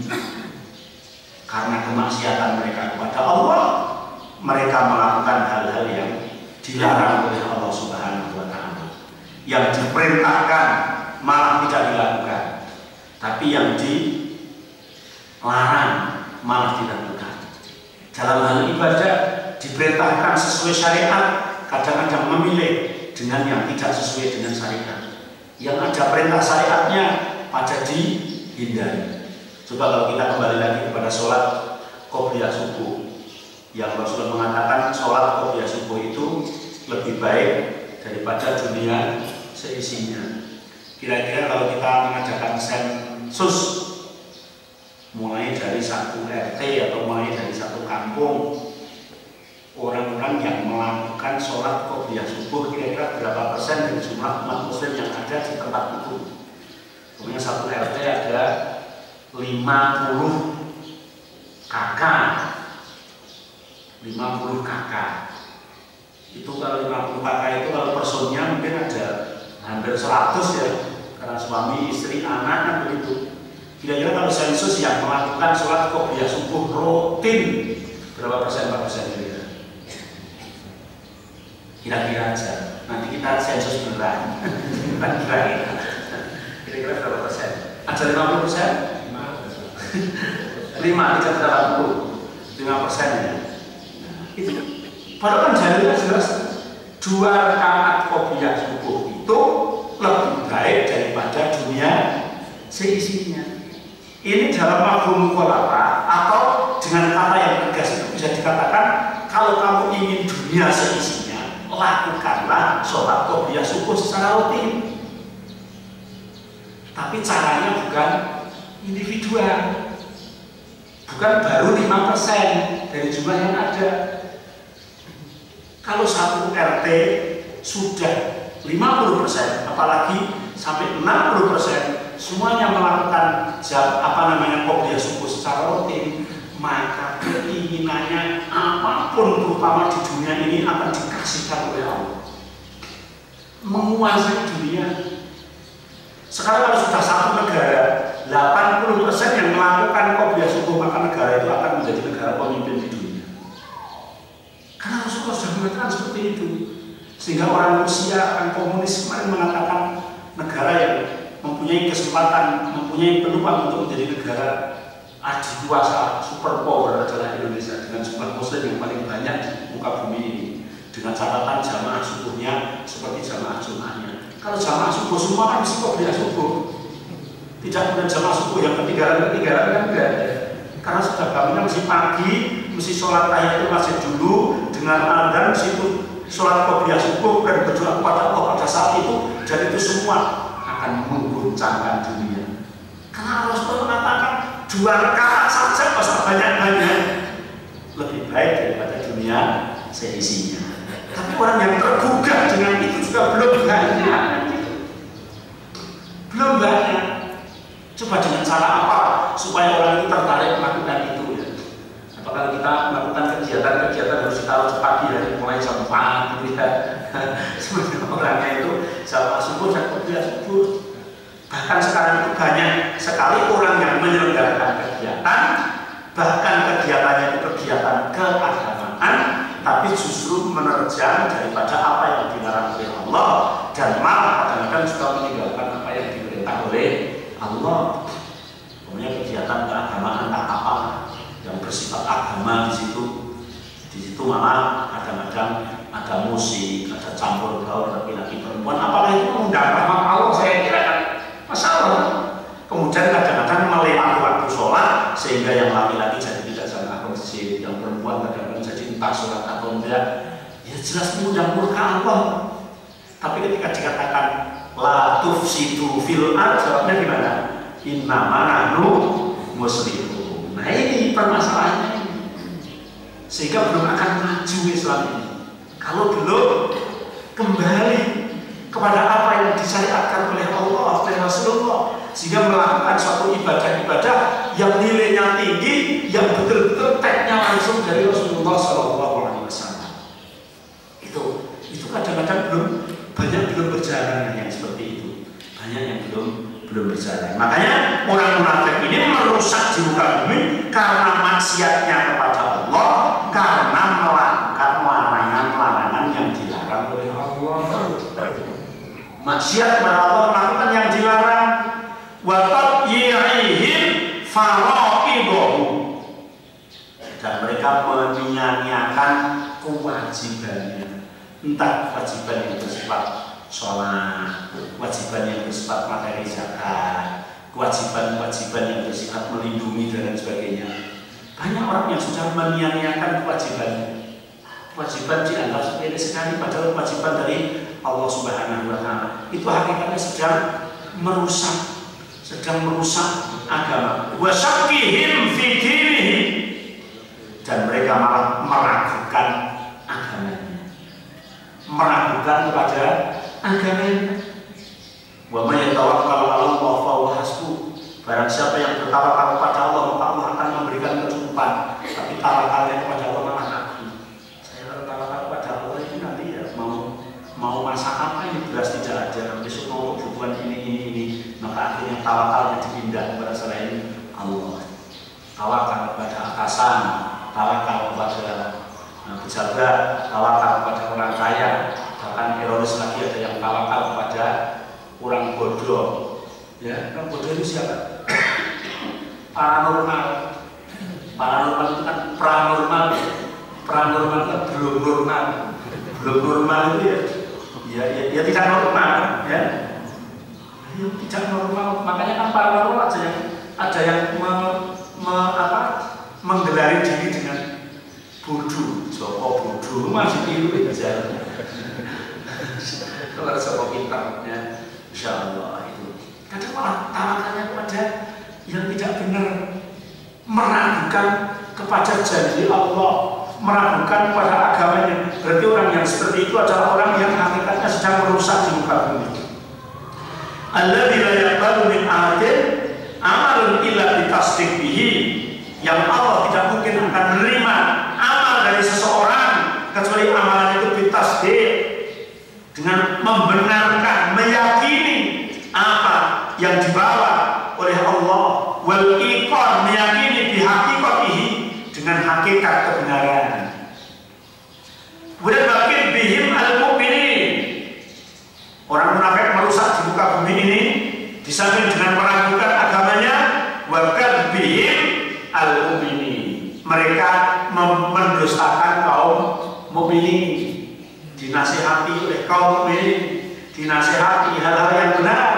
karena kemaksiatan mereka kepada Allah, mereka melakukan hal-hal yang dilarang oleh Allah Subhanahu wa Ta'ala. Yang diperintahkan malah tidak dilakukan, tapi yang dilarang malah dilakukan. Dalam hal ibadah diperintahkan sesuai syariat, kadang-kadang memilih dengan yang tidak sesuai dengan syariat. Yang ada perintah syariatnya pada dihindari. Coba kalau kita kembali lagi kepada sholat qobliyah subuh, yang Rasulullah mengatakan sholat qobliyah subuh itu lebih baik daripada dunia seisinya. Kira-kira kalau kita mengadakan sensus, mulai dari satu RT atau mulai dari satu kampung, orang-orang yang melakukan sholat qobliyah subuh kira-kira berapa persen dari jumlah umat muslim yang ada di tempat itu? Kemudian satu RT ada 50 kakak. 50 kakak. Itu kalau 50 kakak itu kalau personnya mungkin ada hampir 100 ya, karena suami, istri, anak kan begitu. Kira-kira kalau sensus yang melakukan sholat qobliyah subuh rutin berapa persen, berapa persen kira-kira? Kira-kira aja. Nanti kita sensus beneran. Kira-kira berapa persen? Ada 50 persen? 5, tidak 80. 5% ya. Itu. Padahal kan jalurnya jelas 2 rakaat qobliyah subuh itu lebih baik daripada dunia seisinya. Ini dalam mafhum mukhalafah atau dengan kata yang tegas itu bisa dikatakan kalau kamu ingin dunia seisinya, lakukanlah sholat qobliyah subuh secara rutin. Tapi caranya bukan individual, bukan baru 5% dari jumlah yang ada. Kalau satu RT sudah 50%, apalagi sampai 60%, semuanya melakukan qobliyah subuh secara rutin, maka keinginannya apapun terutama di dunia ini akan dikasihkan oleh Allah, menguasai dunia. Sekarang kalau sudah satu negara 80% yang melakukan qobliyah subuh, maka negara itu akan menjadi negara pemimpin di dunia. Karena Rasulullah sudah mengatakan seperti itu. Sehingga orang Rusia, orang komunis kemarin mengatakan negara yang mempunyai kesempatan, mempunyai peluang untuk menjadi negara adikuasa, super power adalah Indonesia, dengan jumlah muslim yang paling banyak di muka bumi ini, dengan catatan jamaah subuhnya seperti jamaah Jumatnya. Kalau jamaah subuh semua kan mesti qobliyah subuh, tidak punya jamaah subuh yang ketiga kan enggak, karena sudah bangunnya mesti pagi, mesti sholat tahiyatul masjid dulu dengan adzan, situ sholat qobliyah subuh dan berdoa kepada Allah pada saat itu, dan itu semua akan mengguncangkan dunia. Karena Rasulullah mengatakan 2 rakaat saja pasal banyak-banyak lebih baik daripada dunia seisinya. Tapi orang yang tergugah dengan itu juga belum banyak. Belum banyak. Coba dengan cara apa supaya orang itu tertarik melakukan itu ya? Apakah kita melakukan kegiatan-kegiatan harus ditaruh pagi dari mulai jam 4 gitu ya? Sebenarnya orangnya itu jam subuh dan qobliyah subuh. Bahkan sekarang itu banyak sekali orang yang menyelenggarakan kegiatan, bahkan kegiatannya itu kegiatan keagamaan, tapi justru menerjang daripada apa yang dilarang oleh Allah, dan malah kadang-kadang juga meninggalkan apa yang diperintah oleh Allah. Kemudian kegiatan keagamaan tak apa yang bersifat agama di situ malah kadang-kadang ada musik, ada campur gaul laki-laki perempuan, apalagi itu mengundang rahmat Allah, saya kira kan masalah. Kemudian kadang-kadang melewati waktu sholat sehingga yang laki-laki jadi tidak jamaah masjid, yang perempuan kadang-kadang jadi entah sholat atau enggak. Ya jelas mengundang murka Allah. Tapi ketika dikatakan la tufsidu fil ardh, jawabnya gimana? Innama nahnu muslimun. Nah ini permasalahannya ini. Sehingga belum akan maju Islam ini kalau belum kembali kepada apa yang disyariatkan oleh Allah, oleh Rasulullah, sehingga melakukan suatu ibadah-ibadah yang nilainya tinggi, yang betul-betul tagnya langsung dari Rasulullah SAW. Itu kadang-kadang belum berjalan yang seperti itu, banyak yang belum berjalan. Makanya orang munafik ini merusak di muka bumi karena maksiatnya kepada Allah karena melakukan larangan-larangan yang dilarang oleh Allah. Maksiat kepada Allah melakukan yang dilarang. Wa tadyi'ihim faraidahu, dan mereka menyia-nyiakan kewajibannya, entah kewajiban yang bersifat sholat, kewajiban yang bersifat materi zakat, kewajiban-kewajiban yang bersifat melindungi dan lain sebagainya. Banyak orang yang sudah menyia-nyiakan kewajibannya. Kewajiban dianggap sepele sekali, padahal kewajiban dari Allah Subhanahu wa Ta'ala itu hakikatnya sedang merusak agama. Wa syakkihim fi dinihim, dan mereka malah meragukan agamanya, meragukan kepada agamanya. Wa may yatawakkal 'ala Allah fa huwa hasbuh, barang siapa yang bertawakal kepada Allah maka Allah akan memberikan kecukupan. Tapi tawakalnya kepada Allah malah ragu. Saya kalau tawakal kepada Allah ini nanti ya mau masak apa ini, beras tidak ada, besok mau kebutuhan ini, maka akhirnya tawakalnya dipindah kepada selain Allah. Tawakal kepada atasan, tawakal kepada pejabat, tawakal kepada orang kaya, bahkan ironis lagi ada yang tawakal kepada orang bodoh. Ya, orang bodoh itu siapa? Paranormal. Paranormal itu kan paranormal. Paranormal itu belum normal itu ya tidak normal, ya. Tidak normal. Makanya kan paranormal ada yang menggelari diri dengan bodoh, Joko bodoh, masih tiru aja. Kalau Joko pintar, ya, insya Allah itu. Kadang malah tawakalnya kepada yang tidak benar, meragukan kepada janji Allah, meragukan kepada agamanya. Berarti orang yang seperti itu adalah orang yang hakikatnya sedang merusak di muka bumi. Alladzi la yaqbalu min ahadin amalun illa bitasdiq bihi, yang Allah tidak mungkin akan menerima amal dari seseorang kecuali amalan itu bitasdiq, dengan membenarkan, meyakini apa yang dibawa oleh Allah, wal iqrar, meyakini bihaqiqatihi, dengan hakikat kebenaran. Kemudian bakin bihim al-mu'minin, orang munafik merusak di muka bumi ini di samping dengan meragukan agamanya, wakan bihim al-mu'minin, mereka mendustakan kaum mukminin, dinasihati oleh kaum mukminin, dinasihati hal-hal yang benar,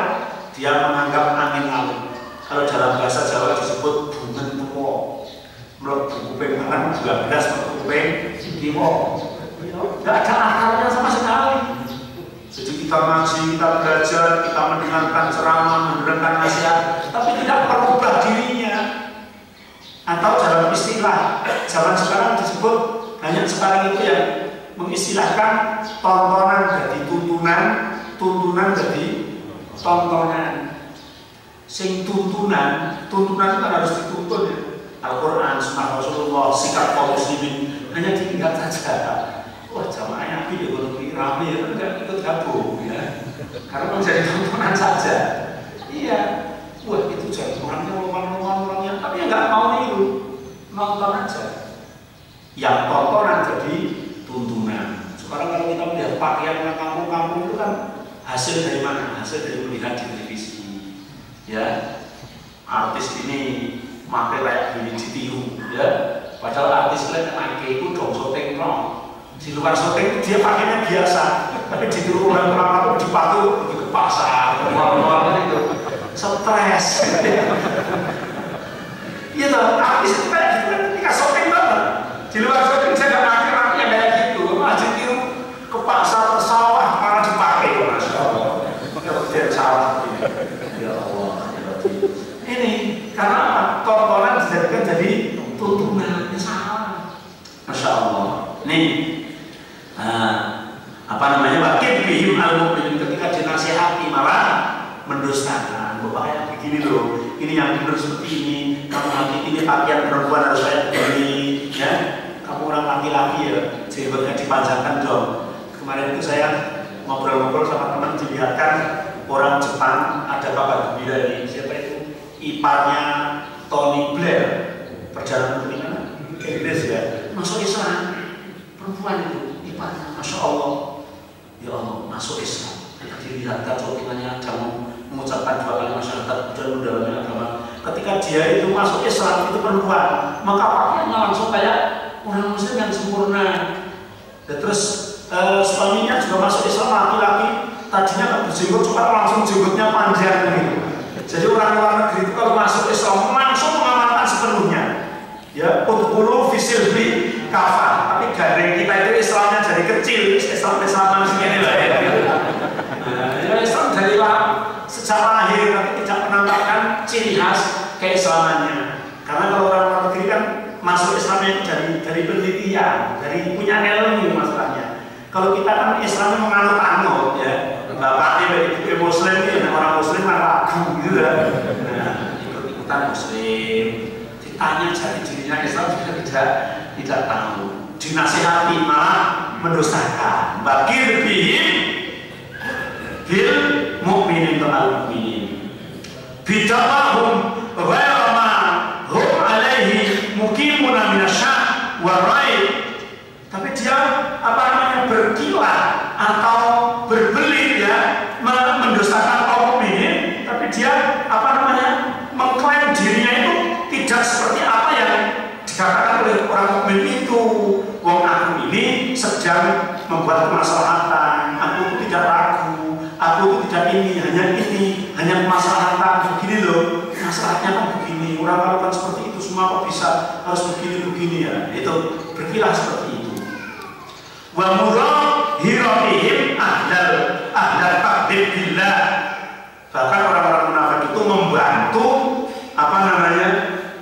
dia menganggap angin lalu. Kalau dalam bahasa Jawa disebut bungen tuwo, mlebu kuping kanan 12 mlebu kuping kiwa. Tidak ada akalnya sama sekali. Jadi kita ngaji, kita belajar, kita mendengarkan ceramah, mendengarkan nasihat, tapi tidak merubah dirinya. Atau dalam istilah zaman sekarang disebut, banyak sekarang itu yang mengistilahkan tontonan jadi tuntunan, tuntunan jadi tontonan. Sing tuntunan itu kan harus dituntun, ya. Al-Quran, Sunnah Rasulullah, sikap kaum muslimin hanya diingat saja. Wah, jamaahnya api ya, kalau rame ya, kan nggak ikut gabung, ya. Karena menjadi tontonan saja. Iya, wah itu jadi orangnya orangnya, tapi nggak mau niru, nonton aja. Yang tontonan jadi tuntunan. Sekarang kalau kita melihat pakaian kampung-kampung itu kan hasil dari mana? Hasil dari melihat di televisi. Ya, artis ini pakai kayak gini ditiru, ya. Padahal artis lain pakai itu dong syuting wrong. Di luar syuting dia pakainya biasa, tapi ditiru orang itu dipatu pergi ke pasar, keluar itu stres. Iya toh, artis itu kayak gitu kan ketika syuting banget. Di luar syuting saya nggak pakai rapinya kayak gitu, malah ditiru ke pasar, ke sawah, malah dipakai. Masya Allah, dia salah. Ya Allah. Ini karena apa? Tontonan dijadikan jadi tuntunan, salah. Masya Allah. Nih, apa namanya? Bakin bihim al-mu'minin, ketika dinasihati malah mendustakan. Bapaknya begini loh, ini yang benar seperti ini. Kamu nanti ini pakaian perempuan harus kayak begini, ya. Kamu orang laki-laki ya, jenggotnya dipanjangkan dong. Kemarin itu saya ngobrol-ngobrol sama teman, dilihatkan orang Jepang, ada kabar gembira ini. Siapa itu? Iparnya Tony Blair, perjalanan ke mana? masuk Islam. Kita dilihat cocokingannya ada mengucapkan 2 kalimat syahadat dan mendalami agama. Ketika dia itu masuk Islam itu perempuan, maka pakaiannya langsung kayak orang Muslim yang sempurna. Dan terus suaminya juga masuk Islam, laki-laki tadinya nggak berjenggot, cuma langsung jenggotnya panjang gitu. Jadi orang luar negeri itu kalau masuk Islam langsung mengamalkan sepenuhnya. Ya, udkhulu fi silmi kafah. Tapi garing kita itu Islamnya dari kecil, Islam segini lah ya. Nah, Islam dari sejak lahir tapi tidak menampakkan ciri khas keislamannya. Karena kalau orang luar negeri kan masuk Islamnya itu dari penelitian, dari punya ilmu masalahnya. Kalau kita kan Islamnya menganut-anut ya. Bapaknya dari Muslim ya, orang Muslim kan ragu gitu kan. Nah, ikut-ikutan Muslim. Ditanya jati dirinya Islam juga tidak tahu. Dinasihati malah mendustakan. Bakir bihim bil mukminin al mukminin. Bidawahum ghayra ma hum alaihi mukimuna minasyak wa raib. Tapi dia berkilah atau berbelit ya mendustakan kaum mukminin, tapi dia mengklaim dirinya itu tidak seperti apa yang dikatakan oleh orang mukmin itu. Wong aku ini sedang membuat kemaslahatan, aku itu tidak ragu, aku itu tidak ini, hanya kemaslahatan begini loh, masalahnya kok begini, orang kalau kan seperti itu semua kok bisa harus begini ya, itu berkilah seperti itu. Wa murahirabihim ahdal takdir billah. Bahkan orang-orang munafik itu membantu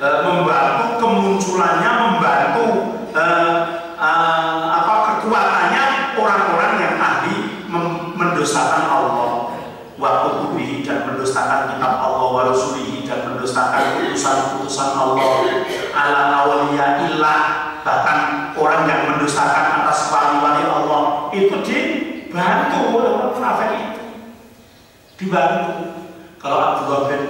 membantu kemunculannya, membantu kekuatannya orang-orang yang ahli mendustakan Allah wa kutubihi, dan mendustakan kitab Allah wa rasulihi, dan mendustakan putusan-putusan Allah ala awliya illah. Bahkan orang yang mendustakan atas wali-wali Allah itu dibantu oleh orang munafik itu, dibantu. Kalau Abdullah bin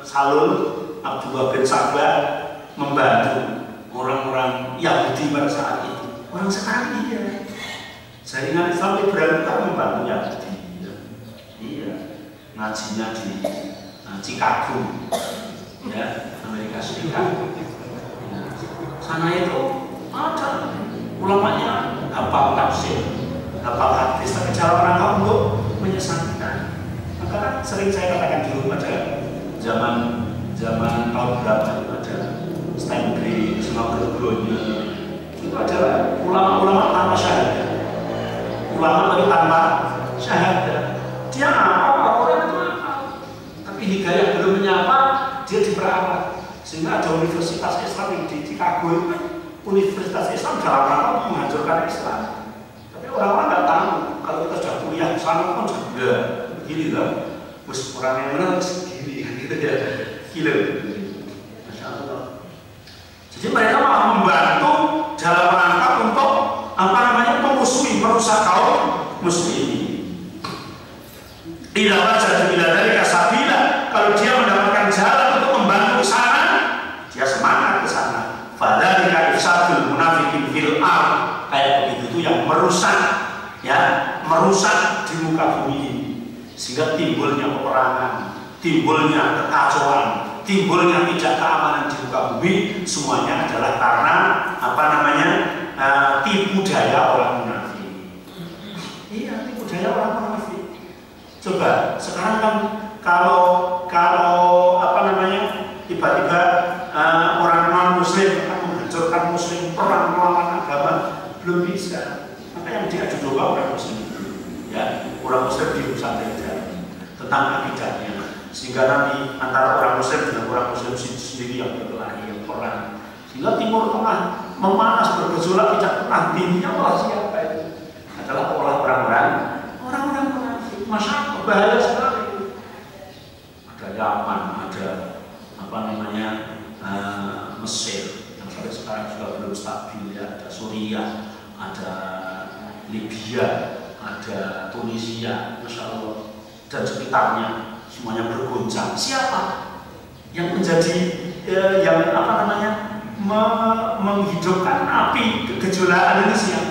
Salul, Abdullah bin Sabah membantu orang-orang Yahudi pada saat itu. Orang sekarang iya, jaringan Islam liberal kan membantu Yahudi. Iya, ngajinya di Chicago, ya, Amerika Serikat. Sana itu ada ulamanya hafal tafsir, hafal hadis, tapi cara mereka untuk menyesatkan. Maka kan sering saya katakan dulu pada zaman tahun berapa itu ada Stanley, Snowden, itu adalah ulama-ulama tanpa syahadat, ulama tanpa syahadat. Dia apa orang itu apa? Tapi hidayah belum menyapa, dia diperalat. Sehingga ada Universitas Islam yang di Chicago itu kan Universitas Islam dalam rangka menghancurkan Islam. Tapi orang-orang nggak tahu kalau kita sudah kuliah di sana pun sudah begini lah. Terus orang yang mana segini gitu ya, gila. Masya Allah. Jadi mereka malah membantu dalam rangka untuk memusuhi, merusak kaum muslimin. Tidak wajar bila dari kasabila, kalau dia mendapatkan jalan untuk membantu ke sana, dia semangat ke sana. Fadzalika ifsadul munafiqin fil ardh, kayak begitu itu yang merusak, ya, merusak di muka bumi ini, sehingga timbulnya peperangan, timbulnya kekacauan, timbulnya tidak keamanan di muka bumi. Semuanya adalah karena tipu daya orang munafik. Iya, tipu daya orang munafik. Coba sekarang kan kalau tiba-tiba orang non muslim akan menghancurkan muslim, perang melawan agama, belum bisa. Maka yang diadu domba orang muslim, ya, orang muslim diurusan saja tentang akidahnya, sehingga nanti antara orang muslim dengan orang muslim sendiri yang berkelahi, yang perang, sehingga Timur Tengah memanas bergejolak, tidak pernah timnya malah siapa itu adalah orang-orang munafik. Masa bahaya sekali. Ada Yaman, ada Mesir yang sampai sekarang juga belum stabil, ya. Ada Suriah, ada Libya, ada Tunisia, Masya Allah, dan sekitarnya semuanya bergoncang. Siapa yang menjadi menghidupkan api gejolak Indonesia?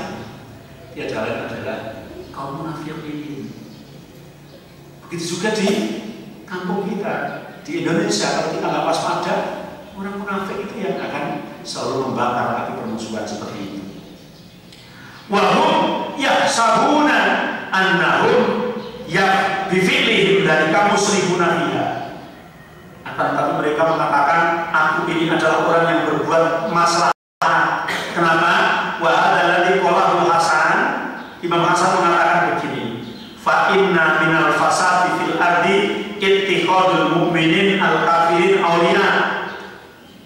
Ya, jalan adalah kaum munafikin. Begitu juga di kampung kita, di Indonesia, kalau kita nggak waspada, orang munafik itu yang akan selalu membakar api permusuhan seperti itu. Wahum yahsabuna annahum ya bifi'lihim dari kamu musyrikuna fiha. Akan tetapi mereka mengatakan aku ini adalah orang yang berbuat masalah. Kenapa? Wa hadzal qalahu Hasan. Imam Hasan mengatakan begini, fa inna minal fasadi fil ardi ittikhadul mu'minin al kafirin awliya.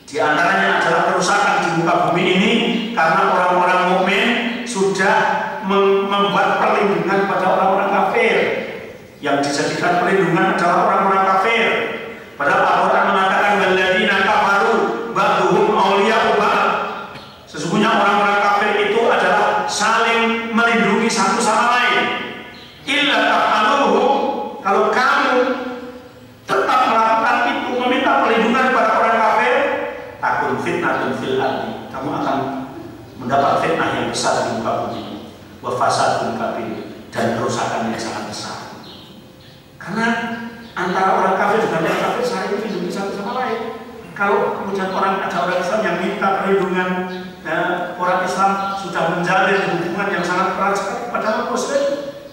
Di antaranya adalah kerusakan di muka bumi ini karena orang-orang mukmin sudah membuat perlindungan pada orang-orang kafir. Yang dijadikan perlindungan adalah orang-orang kafir. Padahal Al-Quran mengatakan walladzina kafaru ba'duhum awliya'u ba'd. Sesungguhnya orang-orang kafir itu adalah saling melindungi satu sama lain. Illa taf'aluhu, kalau kamu tetap melakukan itu, meminta perlindungan pada orang kafir, takun fitnatun fil ardi, kamu akan mendapat fitnah yang besar di muka bumi, wa fasadun kabir, dan kerusakan yang sangat besar. Karena antara orang kafir dengan orang kafir saling melindungi satu sama lain. Kalau kemudian ada orang Islam yang minta perlindungan, orang Islam sudah menjalin hubungan yang sangat erat pada orang Muslim,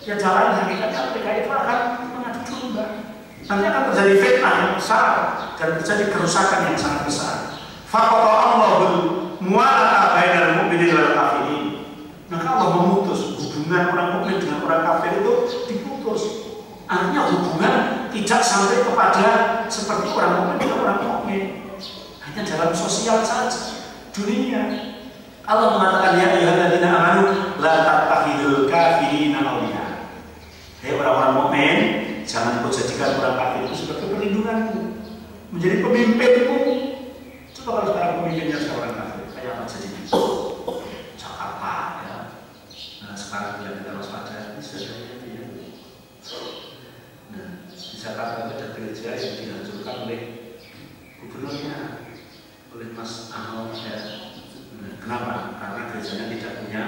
ya jalan hakikatnya mereka itu akan mengadu domba. Nanti akan terjadi fitnah yang besar dan terjadi kerusakan yang sangat besar. Faqata Allahul mu'alata bainal mu'minin wal kafirin. Maka Allah memutus hubungan orang mukmin dengan orang kafir itu diputus. Artinya hubungan tidak sampai kepada seperti orang mukmin dengan orang mukmin. Hanya dalam sosial saja, dunia. Allah mengatakan ya ayyuhalladzina amanu la tattakhidul kafirina awliya. Hei orang-orang mukmin, jangan kau jadikan orang kafir itu sebagai perlindunganmu, menjadi pemimpinmu. Coba kalau sekarang pemimpinnya seorang kafir, kayak apa jadinya? Jakarta ya. Nah sekarang kita harus waspada, bisa jadi ya. Nah di Jakarta ada gereja yang dihancurkan oleh gubernurnya, oleh Mas Ahok ya. Nah, kenapa? Karena gerejanya tidak punya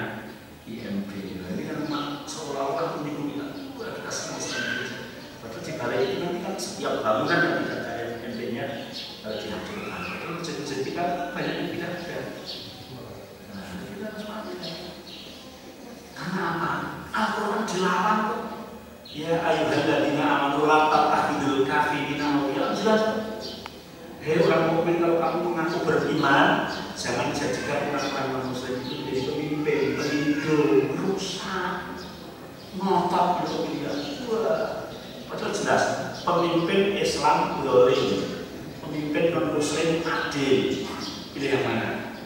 IMB. Nah, ini kan seolah-olah menyinggung kita semua gereja. Padahal di balai itu nanti kan setiap bangunan yang tidak ada IMB-nya dihancurkan. Jadi kita banyak yang tidak ada. Nah, kita harus mati. Karena apa? Al-Quran dilarang. Ya ayyuhalladzina amanu la tattakhidul kafirina awliya. Jelas. Hei orang mukmin, kalau kamu mengaku beriman, jangan jadikan orang-orang muslim itu menjadi pemimpin, pelindung, rusak, ngotot untuk dia. Padahal jelas, pemimpin Islam zalim, pemimpin non muslim adil. Pilih yang mana?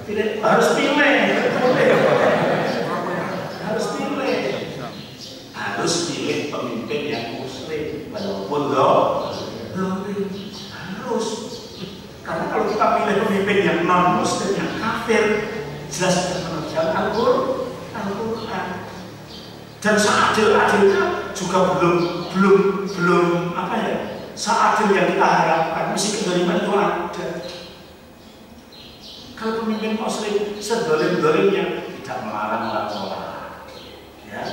Pilih, harus pilih. Harus pilih. Harus pilih pemimpin yang muslim, walaupun harus. Karena kalau kita pilih pemimpin yang non muslim, yang kafir, jelas tidak menerjang Al-Quran. Dan seadil-adilnya juga belum apa ya? Seadil yang kita harapkan, mesti kedoliman itu ada. Kalau pemimpin muslim sedolim-dolimnya tidak melarang orang, ya.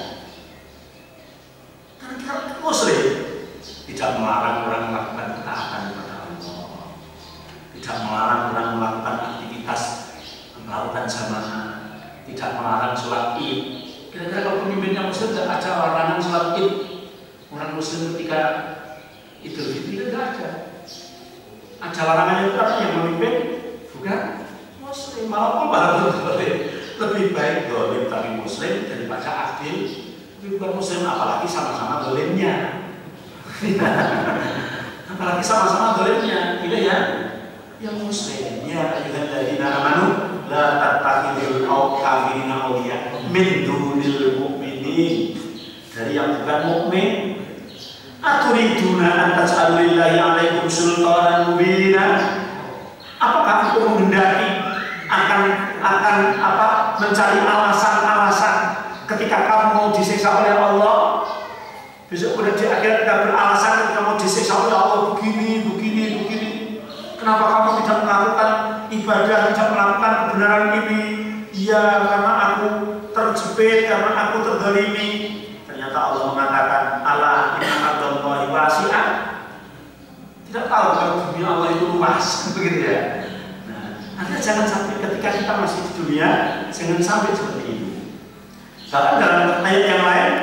Karena kita muslim tidak melarang orang melakukan ketaatan kepada Allah, tidak melarang orang melakukan aktivitas melakukan jamaah, tidak melarang sholat id. Kira-kira kalau pemimpinnya muslim tidak ada larangan sholat id, orang muslim ketika Idul Fitri tidak ada. Ada larangannya itu karena yang memimpin bukan muslim. Malah lebih baik dolim tapi muslim daripada adil bukan muslim, apalagi sama-sama dolimnya. Apalagi sama-sama dolimnya, pilih ya yang muslim. Ya ayyuhalladzina amanu la tattakhidul kafirina awliya min dunil mu'minin, dari yang bukan mukmin. Aturiduna an taj'alu lillahi 'alaikum sultanan mubina. Apakah aku menghendaki akan mencari alasan-alasan ketika kamu mau disiksa oleh Allah? Besok pada di akhirat kita beralasan ketika mau disiksa oleh Allah begini. Kenapa kamu tidak melakukan ibadah, tidak melakukan kebenaran ini, ya karena aku terjepit, karena aku terzalimi. Ternyata Allah mengatakan, Allah inna ardallahi wasi'ah. Tidak tahu kalau dunia Allah itu luas, begitu ya. Anda jangan sampai ketika kita masih di dunia, jangan sampai seperti itu. Bahkan dalam ayat yang lain,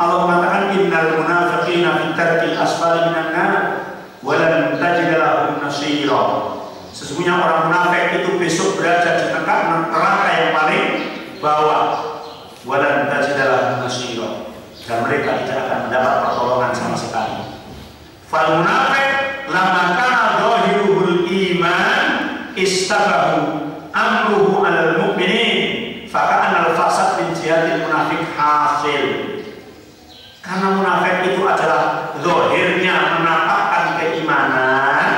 Allah mengatakan innal munafiqina fi tarkil asfali minan nar wa lan tajid lahum nasira. Sesungguhnya orang munafik itu besok berada di tengah neraka yang paling bawah. Wa lan tajid lahum nasira. Dan mereka tidak akan mendapat pertolongan sama sekali. Fal munafiq lamma kana dhahiruhul iman istabahu amruhu alal mu'minin faka'an al-fasad min jihadil munafik hasil. Karena munafik itu adalah zahirnya menampakkan keimanan,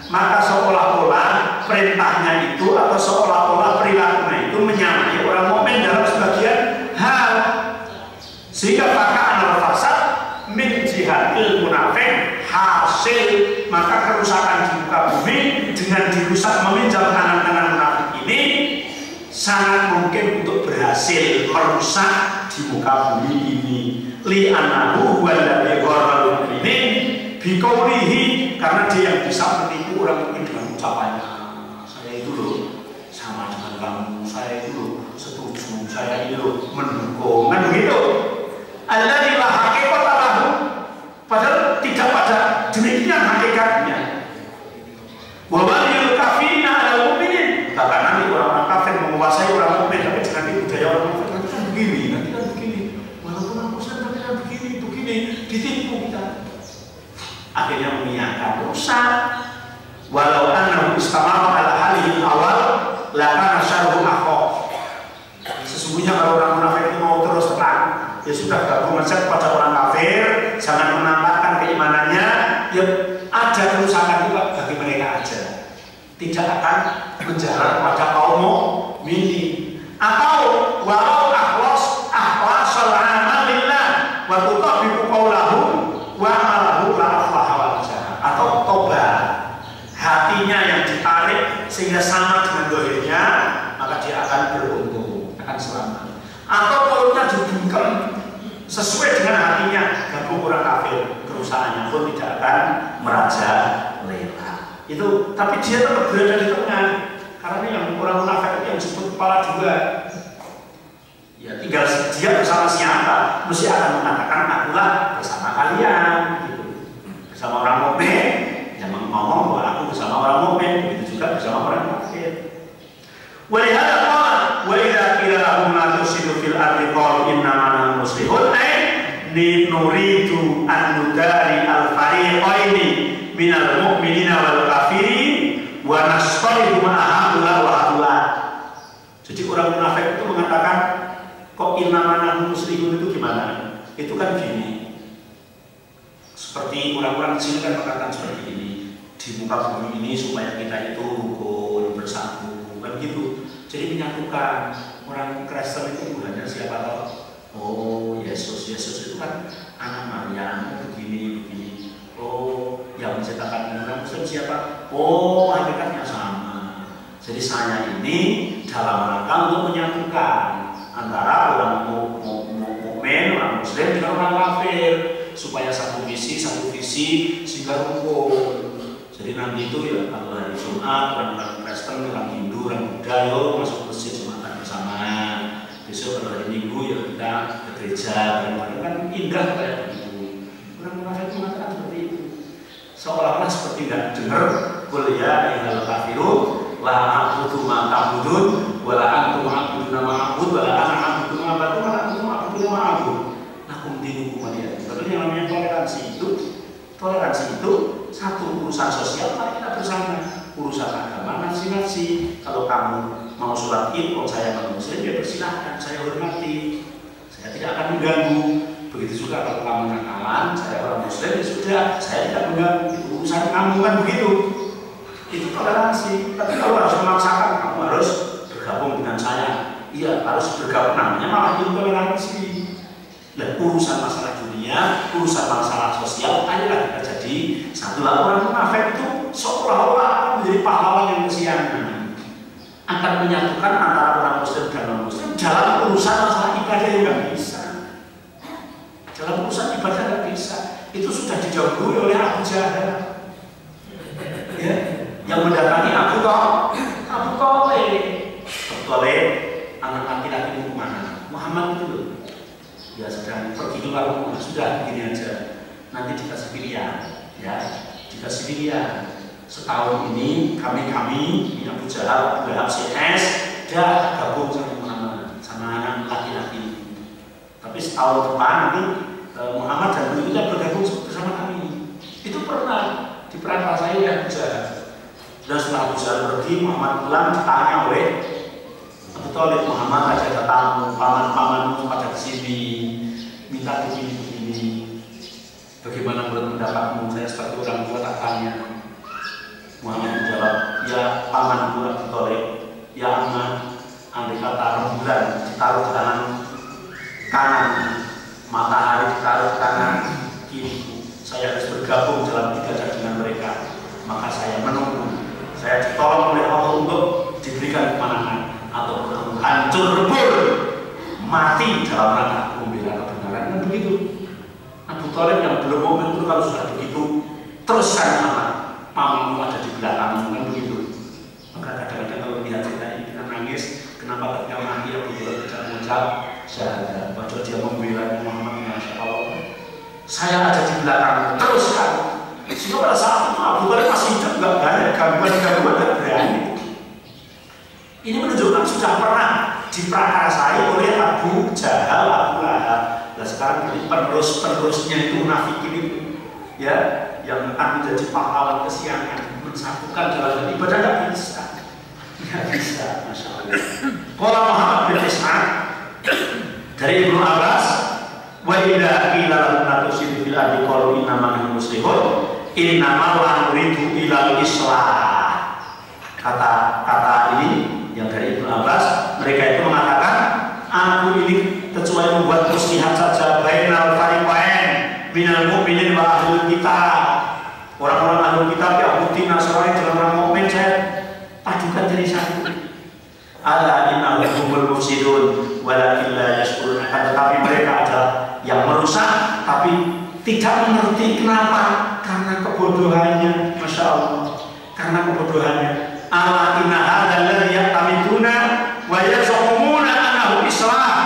maka seolah-olah perintahnya itu atau seolah-olah perilakunya itu menyamai orang mukmin dalam sebagian hal, sehingga faka'an al-fasad min jihadil munafik hasil. Maka kerusakan di muka bumi dengan dirusak meminjam tangan-tangan munafik ini sangat mungkin untuk berhasil merusak di muka bumi ini. Li'annahu walladhi gharral mu'minin biqaulihi, karena dia yang bisa menipu orang mukmin dengan ucapannya. Saya itu loh sama dengan kamu, saya itu loh setuju, saya ini loh mendukung, kan begitu. Alladzi la haqiqata lahu, padahal tidak pada demikian hakikatnya. Wa waliyul kafirina alal mu'minin, bahkan nanti orang-orang kafir menguasai orang mukmin, tapi jangan budaya orang kafir nanti kan begini, nanti kan begini. Walaupun aku sadar kan begini, ditipu kita. Akhirnya mengiyakan rusak. Walau annahu istamara ala halihil awal lakana syarru akhaf. Sesungguhnya kalau orang munafik itu mau terus terang, ya sudah gabung saja kepada orang kafir, jangan menampakkan keimanannya, ya ada kerusakan juga bagi mereka aja, tidak akan menjalar pada kaum mukminin. Atau walau akhlasal amal lillah wa tutabiqu qaulahu wa amalahu la aflaha wa najah. Atau tobat, hatinya yang ditarik sehingga sama dengan dohirnya, maka dia akan beruntung, akan selamat. Atau mulutnya dibungkam sesuai dengan hatinya, gabung orang kafir, kerusakannya pun tidak akan merajalela. Itu, tapi dia tetap berada di tengah, karena ini yang orang munafik yang disebut kepala dua. Ya tinggal dia bersama siapa, mesti akan mengatakan akulah bersama kalian, gitu. Bersama orang mukmin, yang ngomong bahwa aku bersama orang mukmin, begitu juga bersama orang kafir. Walihada qala wa idza qila lahum la tusidu fil ardi qalu inna mana muslihun ay nuridu an nudari al fariqaini minal mu'minina wal kafirin wa nastalihu ma'ahaula wa haula. Jadi orang munafik itu mengatakan kok inna mana muslihun itu gimana? Itu kan gini, seperti orang-orang di sini kan mengatakan seperti ini, di muka bumi ini supaya kita itu rukun bersatu, kan gitu. Jadi menyatukan. Orang Kristen itu Tuhannya siapa toh? Oh, Yesus itu kan anak Maryam, begini. Oh, yang menciptakan orang Muslim siapa? Oh, hakikatnya sama. Jadi saya ini dalam rangka untuk menyatukan antara orang mukmin, orang Muslim dengan orang kafir, supaya satu visi sehingga rukun. Jadi nanti itu ya kalau hari Jumat orang Kristen, orang Hindu, orang Buddha yo masuk masjid Jumatan bersama. Besok kalau hari Minggu ya kita ke gereja, kan indah kayak begitu. Orang munafik mengatakan seperti itu, seolah-olah seperti nggak dengar qul ya ayyuhal kafirun la a'budu ma ta'budun wa la antum a'buduna ma a'bud wa la ana a'budu ma ta'budun wa la antum a'buduna ma a'bud lakum dinukum waliya din. Padahal yang namanya toleransi itu satu urusan sosial, mari kita bersama. Urusan agama nafsi. Kalau kamu mau sholat id, kalau saya non muslim ya bersilahkan, saya hormati, saya tidak akan mengganggu. Begitu juga kalau kamu nakalan, saya orang muslim ya sudah, saya tidak mengganggu. Itu urusan kamu, kan begitu. Itu toleransi. Tapi kalau harus memaksakan, kamu harus bergabung dengan saya, iya harus bergabung, namanya malah intoleransi. Dan urusan masalah dunia, urusan masalah sosial, ayolah kita jadi satu. Orang munafik itu seolah-olah menjadi pahlawan yang kesiangan. akan menyatukan antara orang muslim dan non muslim dalam urusan masalah ibadah yang nggak bisa. Dalam urusan ibadah nggak bisa. Itu sudah didahului oleh Abu Jahal, ya, yang mendatangi Abu Thalib, anak laki-laki itu mana? Muhammad itu loh. Ya sedang pergi keluar rumah, sudah begini aja. Nanti dikasih pilihan, ya, dikasih pilihan. Setahun ini kami Abu Jahal, Abu Lahab, CS, dah gabung sama Muhammad, sama anak laki-laki. Tapi setahun depan nanti Muhammad dan Abdullah bergabung bersama kami. Itu pernah diperakarsai oleh Abu Jahal. Dan setelah Abu Jahal pergi, Muhammad pulang, ditanya oleh Abu Thalib, Muhammad aja datang, paman-pamanmu pada kesini, minta begini-begini. Bagaimana menurut pendapatmu? Saya sebagai orang tua tak tanya. Muhammad menjawab, ya pamanku Abu Thalib, ya aman, andai kata rembulan ditaruh di tangan kanan, matahari ditaruh di tangan kiri, saya harus bergabung dalam ibadah dengan mereka. Maka saya menunggu, saya ditolong oleh Allah untuk diberikan kemenangan, atau hancur lebur mati dalam rangka membela kebenaran. Dan begitu Abu Thalib yang belum momen itu kalau sudah begitu teruskan sama pamanmu ada di belakangmu, kan begitu. Maka kadang-kadang kalau lihat cerita ini kita nangis, kenapa ketika mati Abu Thalib tidak mengucap syahadat, padahal dia membela Muhammad. Masya Allah, saya ada di belakangmu, teruskan. Sehingga pada saat itu Abu Thalib masih hidup, nggak banyak gangguan-gangguan, nggak berani. Ini menunjukkan sudah pernah diprakarsai oleh Abu Jahal, Abu Lahab. Nah sekarang jadi penerusnya itu munafikin itu, ya, yang akan menjadi pahlawan kesiangan, mensatukan dalam ibadah, nggak bisa, Masya Allah. Qala Muhammad bin Ishaq dari Ibnu Abbas, wa idza qila lahum la tusidu fil ardi qalu innama nahnu muslimun innama la nuridu ilal islah. Kata ini yang dari Ibnu Abbas, mereka itu mengatakan, aku ini kecuali membuat muslihat saja bainal fariqain minal mu'minin wa ahlul kitab. Orang-orang ahlul kitab, Yahudi, Nasrani dengan orang mukmin saya padukan jadi satu. Ala innahum humul mufsidun walakin la yashkurun. Tetapi mereka adalah yang merusak tapi tidak mengerti kenapa, karena kebodohannya. Masya Allah, karena kebodohannya. Ala inna hadzal ladzi yaqtamiduna wa yazumuna annahu Islam.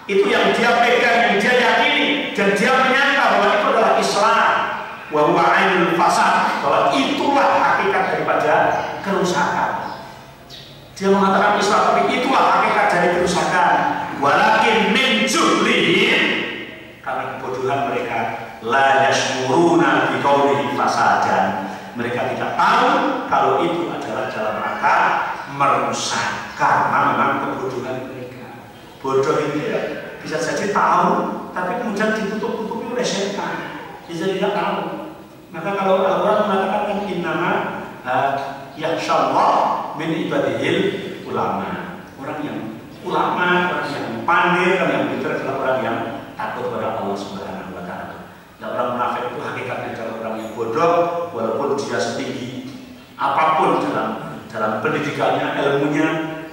Itu yang dia pegang, yang dia yakini, dan dia menyangka bahwa itu adalah Islam. Wa huwa ainul fasad, bahwa itulah hakikat daripada kerusakan. Dia mengatakan Islam, tapi itulah hakikat dari kerusakan. Walakin min juhlihim, karena kebodohan mereka, la yashuruna bi qawlihi fasadan. Mereka tidak tahu kalau itu adalah dalam rangka merusak, karena memang kebodohan mereka. Bodoh ini ya, bisa jadi tahu, tapi kemudian ditutup-tutupi oleh setan. Bisa tidak tahu. Maka kalau Al-Quran mengatakan innama yakhshallah min ibadihil ulama. Orang yang ulama, orang yang pandai, orang yang pintar adalah orang yang takut kepada Allah Subhanahu wa Ta'ala. Dan orang munafik itu hakikatnya adalah orang yang bodoh, walaupun dia setinggi apapun dalam pendidikannya, ilmunya,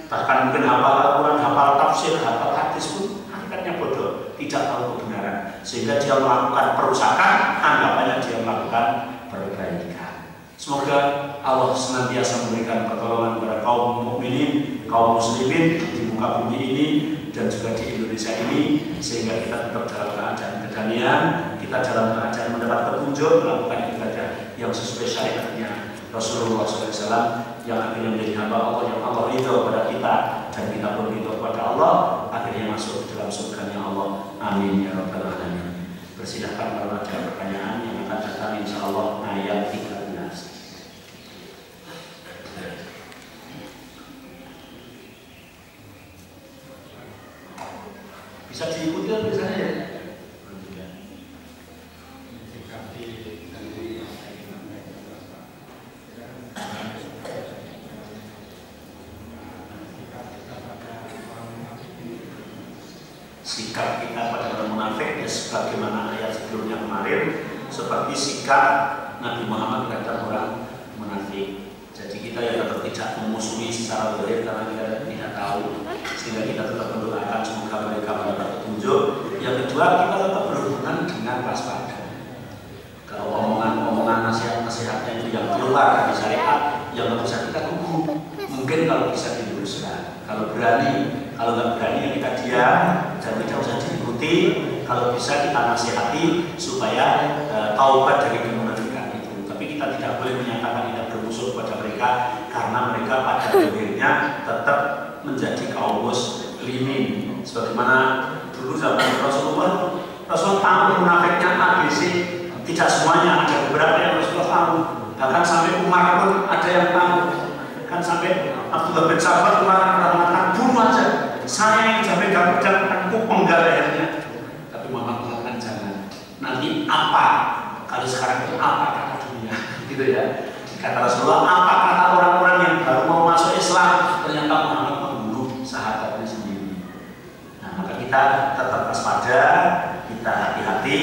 bahkan mungkin hafal Al-Quran, hafal tafsir, hafal hadis pun hakikatnya bodoh, tidak tahu kebenaran, sehingga dia melakukan perusakan, anggapannya dia melakukan perbaikan. Semoga Allah senantiasa memberikan pertolongan kepada kaum mukminin, kaum muslimin di muka bumi ini dan juga di Indonesia ini, sehingga kita tetap dalam keadaan kedamaian, kita dalam keadaan mendapat petunjuk melakukan ibadah yang sesuai syariatnya Rasulullah SAW, yang akhirnya menjadi hamba Allah, yang Allah ridho kepada kita dan kita pun ridho kepada Allah, akhirnya masuk dalam surganya Allah. Amin ya rabbal alamin. Persilahkan kalau ada pertanyaan yang akan datang, insya Allah ayat 13. Bisa diikuti misalnya ya. Sikap kita pada orang munafik ya sebagaimana ayat sebelumnya kemarin, seperti sikap Nabi Muhammad terhadap orang munafik. Jadi kita yang tetap tidak memusuhi secara zahir karena kita tidak tahu, sehingga kita tetap mendoakan semoga mereka mendapat petunjuk. Yang kedua, kita tetap berhubungan dengan waspada. Kalau omongan nasihat-nasihatnya itu yang keluar dari syariat, yang nggak bisa kita tunggu. Mungkin kalau bisa diluruskan, kalau berani, kalau nggak berani ya kita diam dan tidak usah diikuti. Kalau bisa kita nasihati supaya taubat dari kemunafikan itu. Tapi kita tidak boleh menyatakan tidak bermusuh kepada mereka karena mereka pada akhirnya tetap menjadi kaum muslimin. Sebagaimana dulu zaman Rasulullah tahu munafiknya ABC, tidak semuanya, ada beberapa yang Rasulullah tahu. Bahkan sampai Umar pun ada yang tahu. Kan sampai Abdullah bin Sahabat mengatakan bunuh aja. Saya yang sampai gak pedang aku penggal lehernya. Tapi Muhammad mengatakan jangan. Nanti apa? Kalau sekarang itu apa kata dunia? Gitu ya. Kata Rasulullah, apa kata orang-orang yang baru mau masuk Islam? Ternyata Muhammad membunuh sahabatnya sendiri. Nah, maka kita tetap waspada, kita hati-hati.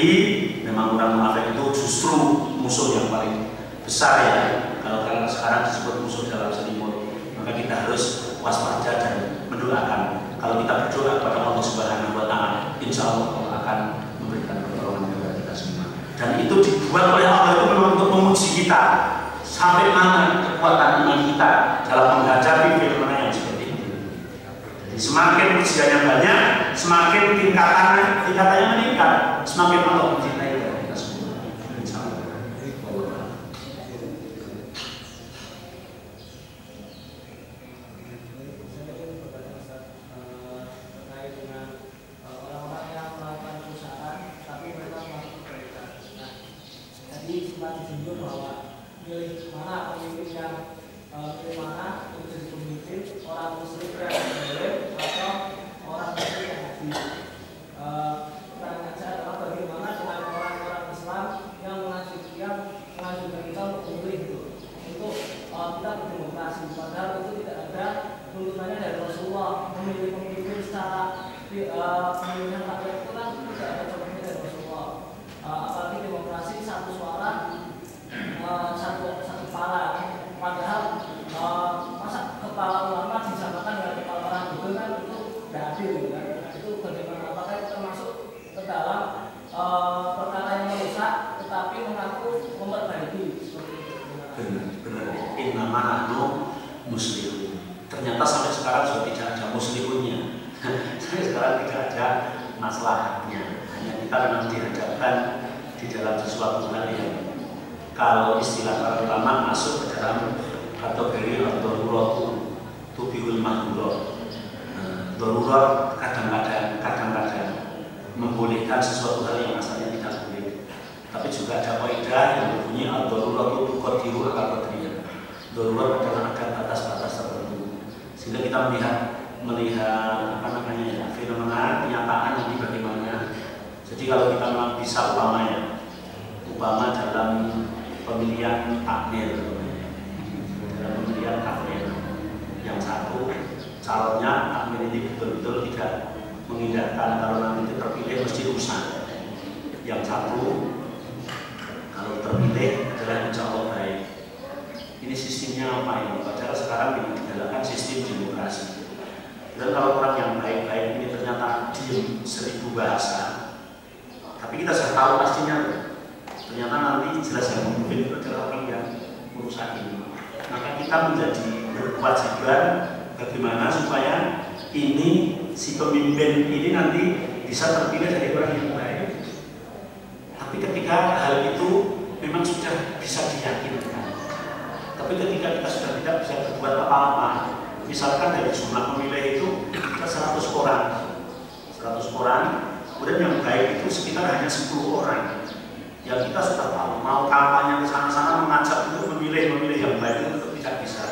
Memang orang munafik itu justru musuh yang paling besar ya. Kalau kalian sekarang disebut musuh dalam selimut, maka kita harus waspada dan mendoakan. Kalau kita berdoa kepada Allah Subhanahu wa Ta'ala, insya Allah Allah akan memberikan pertolongan kepada kita semua. Dan itu dibuat oleh Allah itu memang untuk menguji kita sampai mana kekuatan iman kita dalam menghadapi fenomena yang seperti itu. Jadi semakin ujiannya banyak, semakin tingkatannya meningkat, semakin Allah mencintai kita semua. Insya Allah. Ternyata sampai sekarang sudah tidak ada muslimnya. Sampai sekarang tidak ada masalahnya. Hanya kita memang dihadapkan di dalam sesuatu hal yang kalau istilah para ulama masuk ke dalam kategori ad-daruratu tubihul mahdurat. Darurat kadang-kadang membolehkan sesuatu hal yang asalnya tidak boleh. Tapi juga ada kaidah yang berbunyi ad-daruratu tuqaddiru al-qadriyah. Darurat adalah ada batas-batas tertentu. Sehingga kita melihat fenomena kenyataan nanti bagaimana. Jadi kalau kita memang bisa upama dalam pemilihan takmir, yang satu calonnya takmir ini betul-betul tidak mengindahkan kalau nanti terpilih mesti rusak. Yang satu kalau terpilih adalah insya Allah baik. Ini sistemnya apa ini? Padahal sekarang digalakkan sistem demokrasi. Dan kalau orang yang baik-baik ini ternyata diem 1000 bahasa, tapi kita sudah tahu pastinya, ternyata nanti jelas yang memimpin adalah orang yang merusak ini. Maka kita menjadi berkewajiban bagaimana supaya ini si pemimpin ini nanti bisa terpilih dari orang yang baik. Tapi ketika hal itu memang sudah bisa diyakinkan. Tapi ketika kita sudah tidak bisa berbuat apa-apa, misalkan dari jumlah pemilih itu kita 100 orang, kemudian yang baik itu sekitar hanya 10 orang. Yang kita sudah tahu, mau kampanye ke sana-sana mengajak untuk memilih yang baik itu tetap tidak bisa.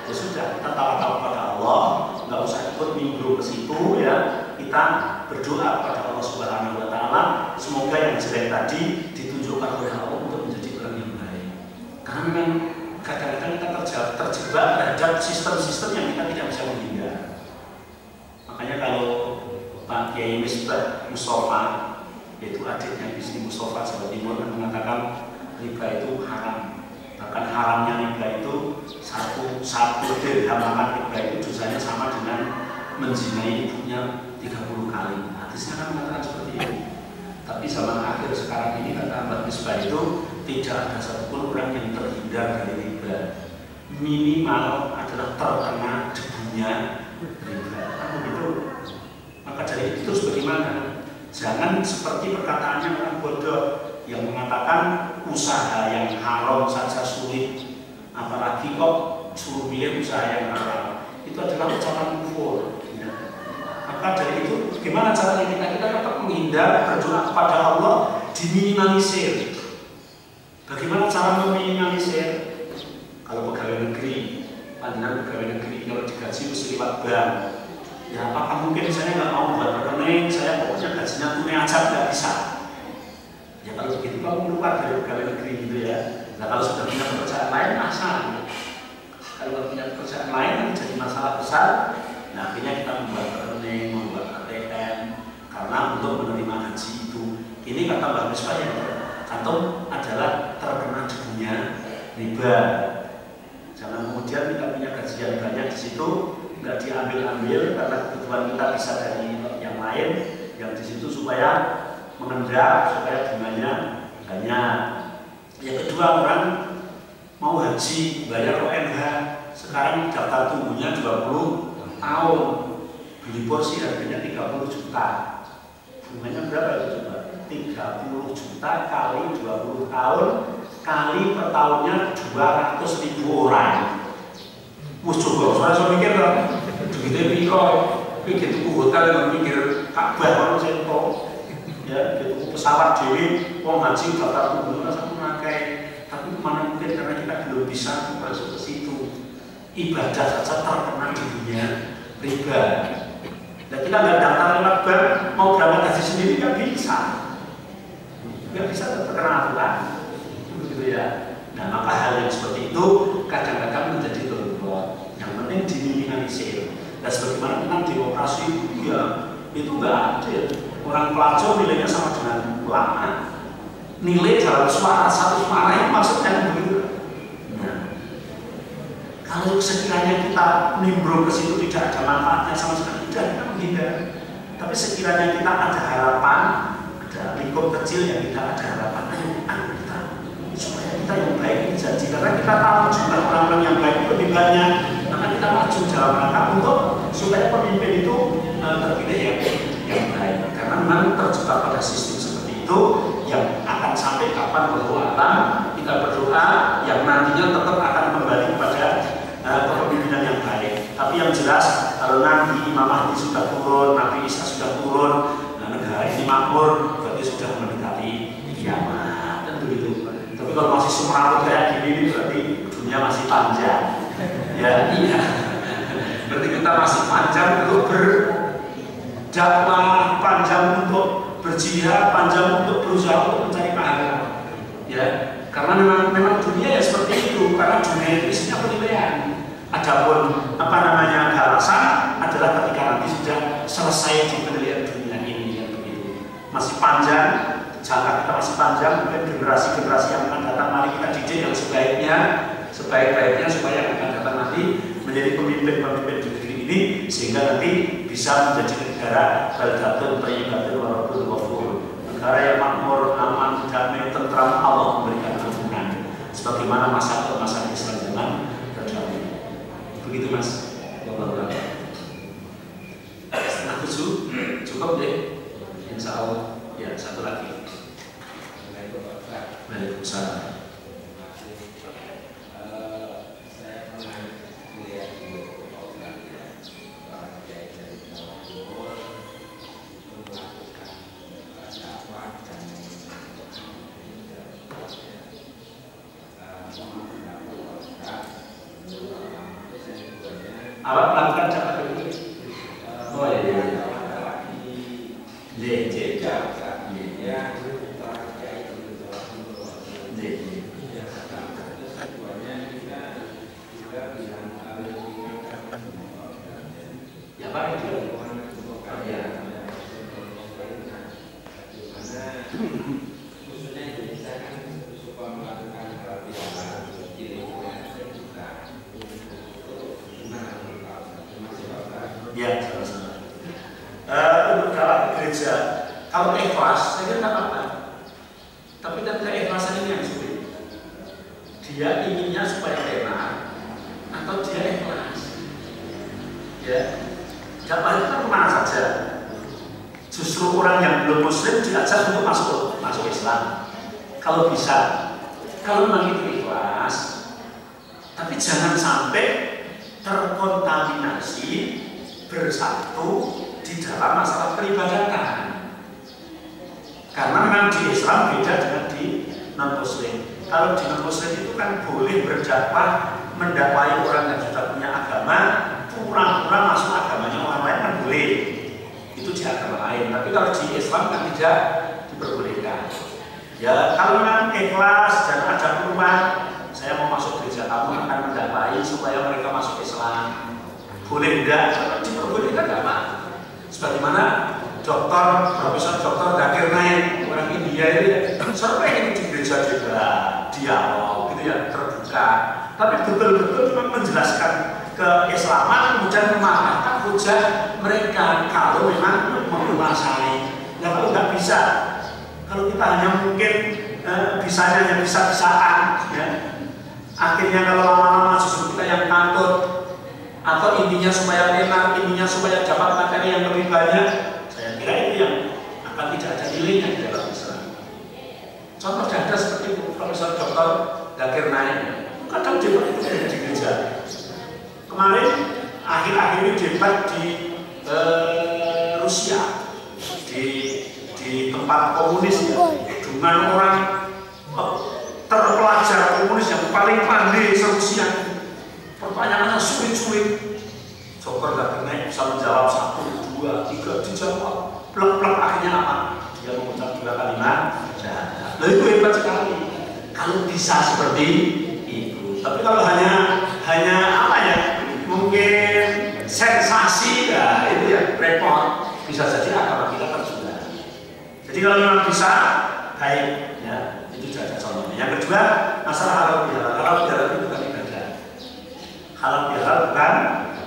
Ya sudah, kita tawakal kepada Allah, nggak usah ikut nimbrung ke situ ya. Kita berdoa kepada Allah Subhanahu wa Ta'ala, semoga yang jelek tadi ditunjukkan oleh Allah untuk menjadi orang yang baik. Karena memang kadang-kadang kita terjebak terhadap sistem-sistem yang kita tidak bisa menghindar. Makanya kalau Pak Kiai Misbah Mustafa, yaitu adiknya Bisri Mustafa Jawa Timur, mengatakan riba itu haram. Bahkan haramnya riba itu satu dirham makan riba itu dosanya sama dengan menzinai ibunya 30 kali. Hadisnya kan mengatakan seperti itu. Tapi zaman akhir sekarang ini kata Mbak Misbah itu tidak ada satupun orang yang terhindar dari riba. Minimal adalah terkena debunya riba. Kan begitu. Maka dari itu bagaimana? Jangan seperti perkataannya orang bodoh yang mengatakan usaha yang haram saja sulit, apalagi kok suruh milih usaha yang haram. Itu adalah ucapan kufur. Maka dari itu bagaimana caranya kita tetap menghindar, berdoa kepada Allah, diminimalisir. Bagaimana cara meminimalisir? Kalau pegawai negeri, pandangan pegawai negeri kalau digaji mesti lewat bank. Ya apakah mungkin saya nggak mau buat rekening, saya pokoknya gajinya tunai aja nggak bisa. Ya kalau begitu kamu keluar dari pegawai negeri gitu ya. Nah kalau sudah punya pekerjaan lain masa. Kalau punya pekerjaan lain jadi masalah besar. Nah akhirnya kita membuat rekening, membuat ATM karena untuk menerima gaji itu. Ini kata Mbak Misbah yang cantum adalah terkena debunya riba. Jangan kemudian kita punya gaji yang banyak di situ nggak diambil-ambil karena kebutuhan kita bisa dari yang lain yang di situ supaya mengendap, supaya bunganya banyak. Yang kedua, orang mau haji bayar ONH sekarang daftar tunggunya 20 tahun, beli porsi harganya 30 juta. Bunganya berapa itu coba? 30 juta kali 20 tahun kali per tahunnya 200.000 orang. Wes coba, saya mikir lah, begitu piro, begitu hotel yang mikir Ka'bah kalau saya tahu, ya, begitu pesawat dewi, haji daftar tunggu sama memakai, tapi mana mungkin karena kita belum bisa masuk ke situ. Ibadah saja terkena di dunia riba. Dan kita nggak daftar lewat bank, mau berangkat haji sendiri nggak bisa terkena aturan, begitu ya. Nah maka hal yang seperti itu kadang-kadang menjadi terbuat. Yang penting diminimalisir. Dan sebagaimana tentang demokrasi ya itu nggak adil. Orang pelacur nilainya sama dengan ulama. Nilai dalam suara satu suara yang maksudnya begitu. Nah, kalau sekiranya kita nimbrung ke situ tidak ada manfaatnya sama sekali, tidak kita menghindar. Tapi sekiranya kita ada harapan, ada lingkup kecil yang kita ada harapan, ayo kita supaya kita yang baik ini jadi, karena kita tahu jumlah orang-orang yang baik itu lebih banyak, maka kita maju dalam rangka untuk supaya pemimpin itu terpilih yang baik. Karena memang terjebak pada sistem seperti itu yang akan sampai kapan berdoa, kita berdoa yang nantinya tetap akan kembali kepada kepemimpinan yang baik. Tapi yang jelas kalau nanti Imam Mahdi sudah turun, Nabi Isa sudah turun, negara ini makmur, berarti sudah mendekati kiamat dan begitu. Tapi kalau masih semerawut kayak gini berarti dunia masih panjang. Ya iya. Berarti kita masih panjang untuk berdakwah, panjang untuk berjihad, panjang untuk berusaha untuk mencari pahala. Ya, karena memang dunia ya seperti itu. Karena dunia itu isinya penilaian. Adapun balasan adalah ketika nanti sudah selesai di penilaian dunia ini yang begitu. Masih panjang, jangka kita masih panjang. Mungkin generasi-generasi yang akan datang mari kita didik yang sebaik-baiknya supaya yang akan datang nanti menjadi pemimpin-pemimpin di negeri ini sehingga nanti bisa menjadi negara baldatun thayyibatun wa rabbul ghafur, negara yang makmur, aman, damai, tentram, Allah memberikan ampunan sebagaimana masa Islam zaman terdahulu. Begitu Mas. Setengah 7 cukup deh. Insya Allah. Ya satu lagi. Waalaikumsalam. Awak melakukan dakwah dulu. Oh iya. Ya Pak itu. Ya. Khususnya Indonesia kan suka melakukan hal biasa, Kalau ikhlas, saya kira nggak apa-apa. Tapi kan keikhlasan ini yang sulit. Dia inginnya supaya benar, atau dia ikhlas. Ya, dakwah itu kan kemana saja. Justru orang yang belum Muslim diajak untuk masuk Islam. Kalau bisa, kalau memang itu ikhlas, tapi jangan sampai terkontaminasi bersatu di dalam masalah peribadatan. Karena memang di Islam beda dengan di non-Muslim. Kalau di non-Muslim itu kan boleh berdakwah, mendakwai orang yang sudah punya agama, pura-pura masuk agamanya orang lain kan boleh. Itu di agama lain. Tapi kalau di Islam kan tidak diperbolehkan. Ya kalau memang ikhlas dan ada perubahan, saya mau masuk gereja kamu akan mendakwai supaya mereka masuk Islam. Boleh enggak? Kalau diperbolehkan enggak apa? Sebagaimana Profesor Dr. Zakir Naik, orang India ini sering di gereja juga dialog gitu ya, terbuka. Tapi betul-betul memang menjelaskan keislaman, kemudian mematahkan hujah mereka kalau memang menguasai. Nah kalau nggak bisa, kalau kita hanya mungkin bisanya hanya bisa-bisaan, ya. Akhirnya kalau lama-lama justru kita yang takut, atau intinya supaya enak, intinya supaya dapat materi yang lebih banyak. Saya kira itu yang akan tidak ada nilainya di dalam Islam. Contoh dada seperti itu, Profesor Dr. Zakir Naik, kadang debat itu di gereja. Kemarin akhir-akhir ini debat di Rusia, di tempat komunis ya, dengan orang terpelajar komunis yang paling pandai se-Rusia. Pertanyaannya sulit-sulit. Dr. Zakir Naik bisa menjawab 1, 2, 3, dijawab plek-plek, akhirnya apa? Dia mengucap 2 kalimat syahadat. Nah itu hebat sekali kalau bisa seperti itu. Tapi kalau hanya apa ya, mungkin sensasi ya itu ya repot. Bisa jadi agama kita tersudah. Jadi kalau memang bisa baik ya, itu saja contohnya. Yang kedua, masalah halal bihalal. Halal bihalal itu bukan ibadah. Halal bihalal bukan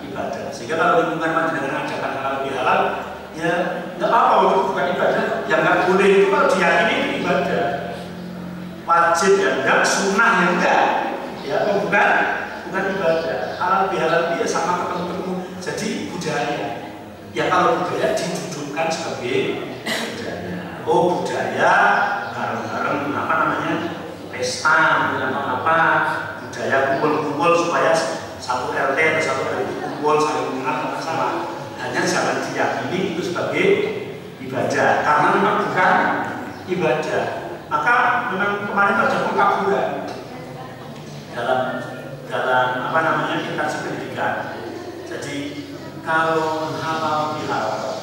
ibadah. Sehingga kalau lingkungan panjenengan adakan halal bihalal, ya nggak apa-apa untuk bukan ibadah. Yang nggak boleh itu kalau diyakini itu ibadah. Wajib ya enggak, sunnah ya enggak. Ya bukan ibadah. Halal bihalal dia sama ketemu. Jadi budaya. Ya kalau budaya didudukkan sebagai budaya. Oh budaya bareng-bareng apa namanya pesta atau apa, budaya kumpul-kumpul supaya satu RT atau satu RW kumpul saling mengenal sama. Hanya jangan diyakini itu sebagai ibadah karena memang bukan ibadah. Maka memang kemarin ada pengkaburan dalam apa namanya instansi pendidikan. Jadi kalau halal bihalal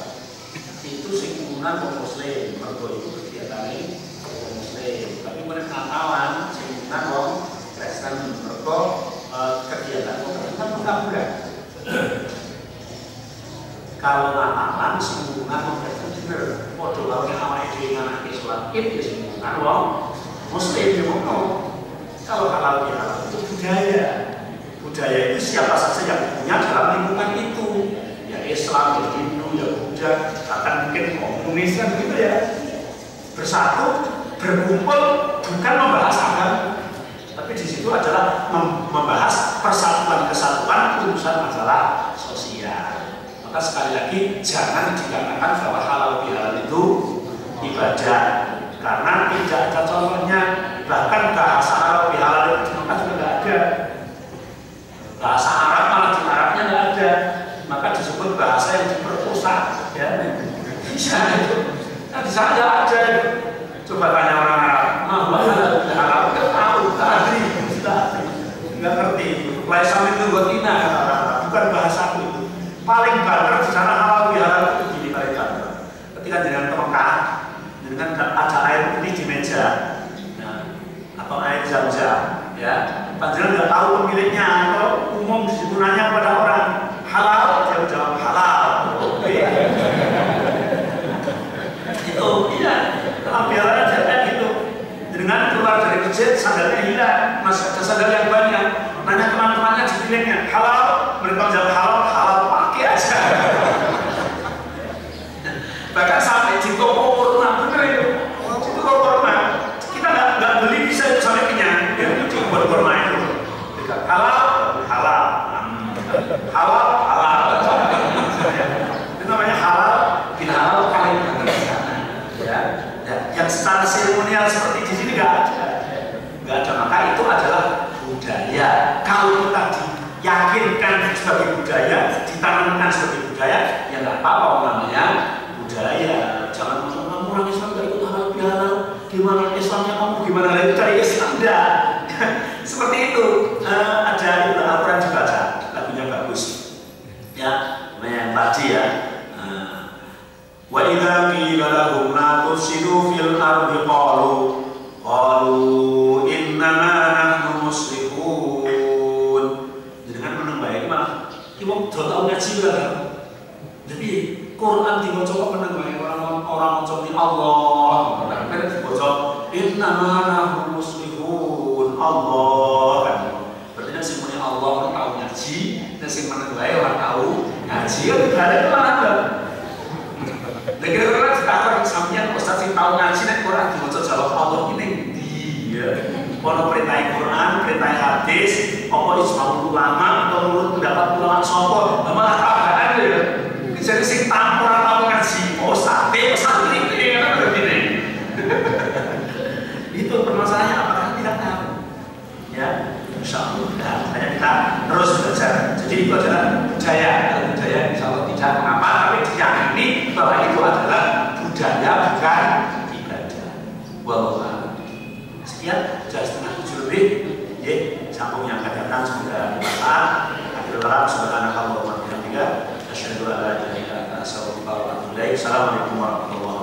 itu singgungan kaum muslim, mergo itu kegiatannya kaum muslim. Tapi mereka Natalan singgungan kaum Kristen, mergo kegiatan pemerintah pengkaburan. Kalau Natalan singgungan kaum Kristen bener. Padha karo nek awake dhewe nganake salat Id ya singgungan wong muslim ya ngono. Kalau halal bihalal itu budaya. Budaya itu siapa saja yang punya dalam lingkungan itu. Ya Islam, ya Hindu, ya Buddha, bahkan mungkin komunis kan gitu ya. Bersatu, berkumpul, bukan membahas agama, tapi di situ adalah membahas persatuan kesatuan urusan masalah sosial. Maka sekali lagi jangan dikatakan bahwa halal bihalal itu ibadah, karena tidak ada contohnya. Bahkan bahasa halal bihalal itu di Mekah juga tidak ada. Bahasa Arab malah di Arabnya nggak ada, maka disebut bahasa yang diperkosa, ya. Bisa itu. Nah di sana nggak ada. Coba tanya orang Arab, halal bihalal nggak tahu, tadi nggak ngerti. Laisam itu gotina, bukan bahasa itu. Paling banter di sana halal bihalal itu begini mereka. Ketika dengan Mekah, dengan ada air putih di meja, nah, atau air zam-zam, ya. Panjenengan nggak tahu pemiliknya atau umum di situ nanya kepada orang halal, dia jawab halal. Oke. Itu iya, biarlah aja kayak gitu. Dengan keluar dari masjid sandalnya hilang, masih ada sandal yang banyak. Nanya teman-temannya di pemiliknya halal, mereka jawab halal pakai aja. Bahkan sampai di toko halal, halal. Itu namanya halal, bila halal paling banget di sana. Ya, yang secara seremonial seperti di sini nggak ada. Maka itu adalah budaya. Kalau kita diyakinkan sebagai budaya, ditanamkan sebagai budaya, ya nggak apa-apa namanya budaya. Jangan kamu orang Islam nggak ikut halal bihalal, gimana Islamnya kamu gimana lagi dari Islam dah. Seperti itu. Ada Al-Quran dibaca, lagunya bagus. Ya, yang tadi ya. Wa idza qila lahum la tufsidu fil ardi qalu innama nahnu muslihun. Dengan menembak malah iwak do tau ngaji lah. Jadi Quran dibaca kok menembak orang maca di Allah. Kan dibaca innama nahnu muslihun. Allah kan. Berarti kan sing muni Allah orang tahu ngaji, dan sing menembak orang tahu ngaji kan balik mana. Dan kira-kira sekarang sampeyan ustaz sing tahu ngaji nek Quran dibaca jawab Allah ini dia. Ono perintah Quran, perintah hadis, apa ijma ulama atau menurut pendapat ulama sapa, malah keadaan ya. Jadi sing tahu ora tahu ngaji, ustaz ini kan begini. Itu permasalahannya apakah tidak tahu? Ya, insyaallah. Nah, hanya kita terus belajar. Jadi itu adalah budaya. Budaya insyaallah tidak mengapa, tapi diyakini bahwa itu adalah budaya bukan ibadah. Wallahu a'lam. Sekian, sudah setengah 7 lebih. Ya, sambung yang akan datang semoga bermanfaat. Akhirul kalam, subhanakallahumma wa bihamdika, asyhadu an la ilaha illa anta, astaghfiruka wa atubu ilaik. Assalamualaikum warahmatullahi wabarakatuh.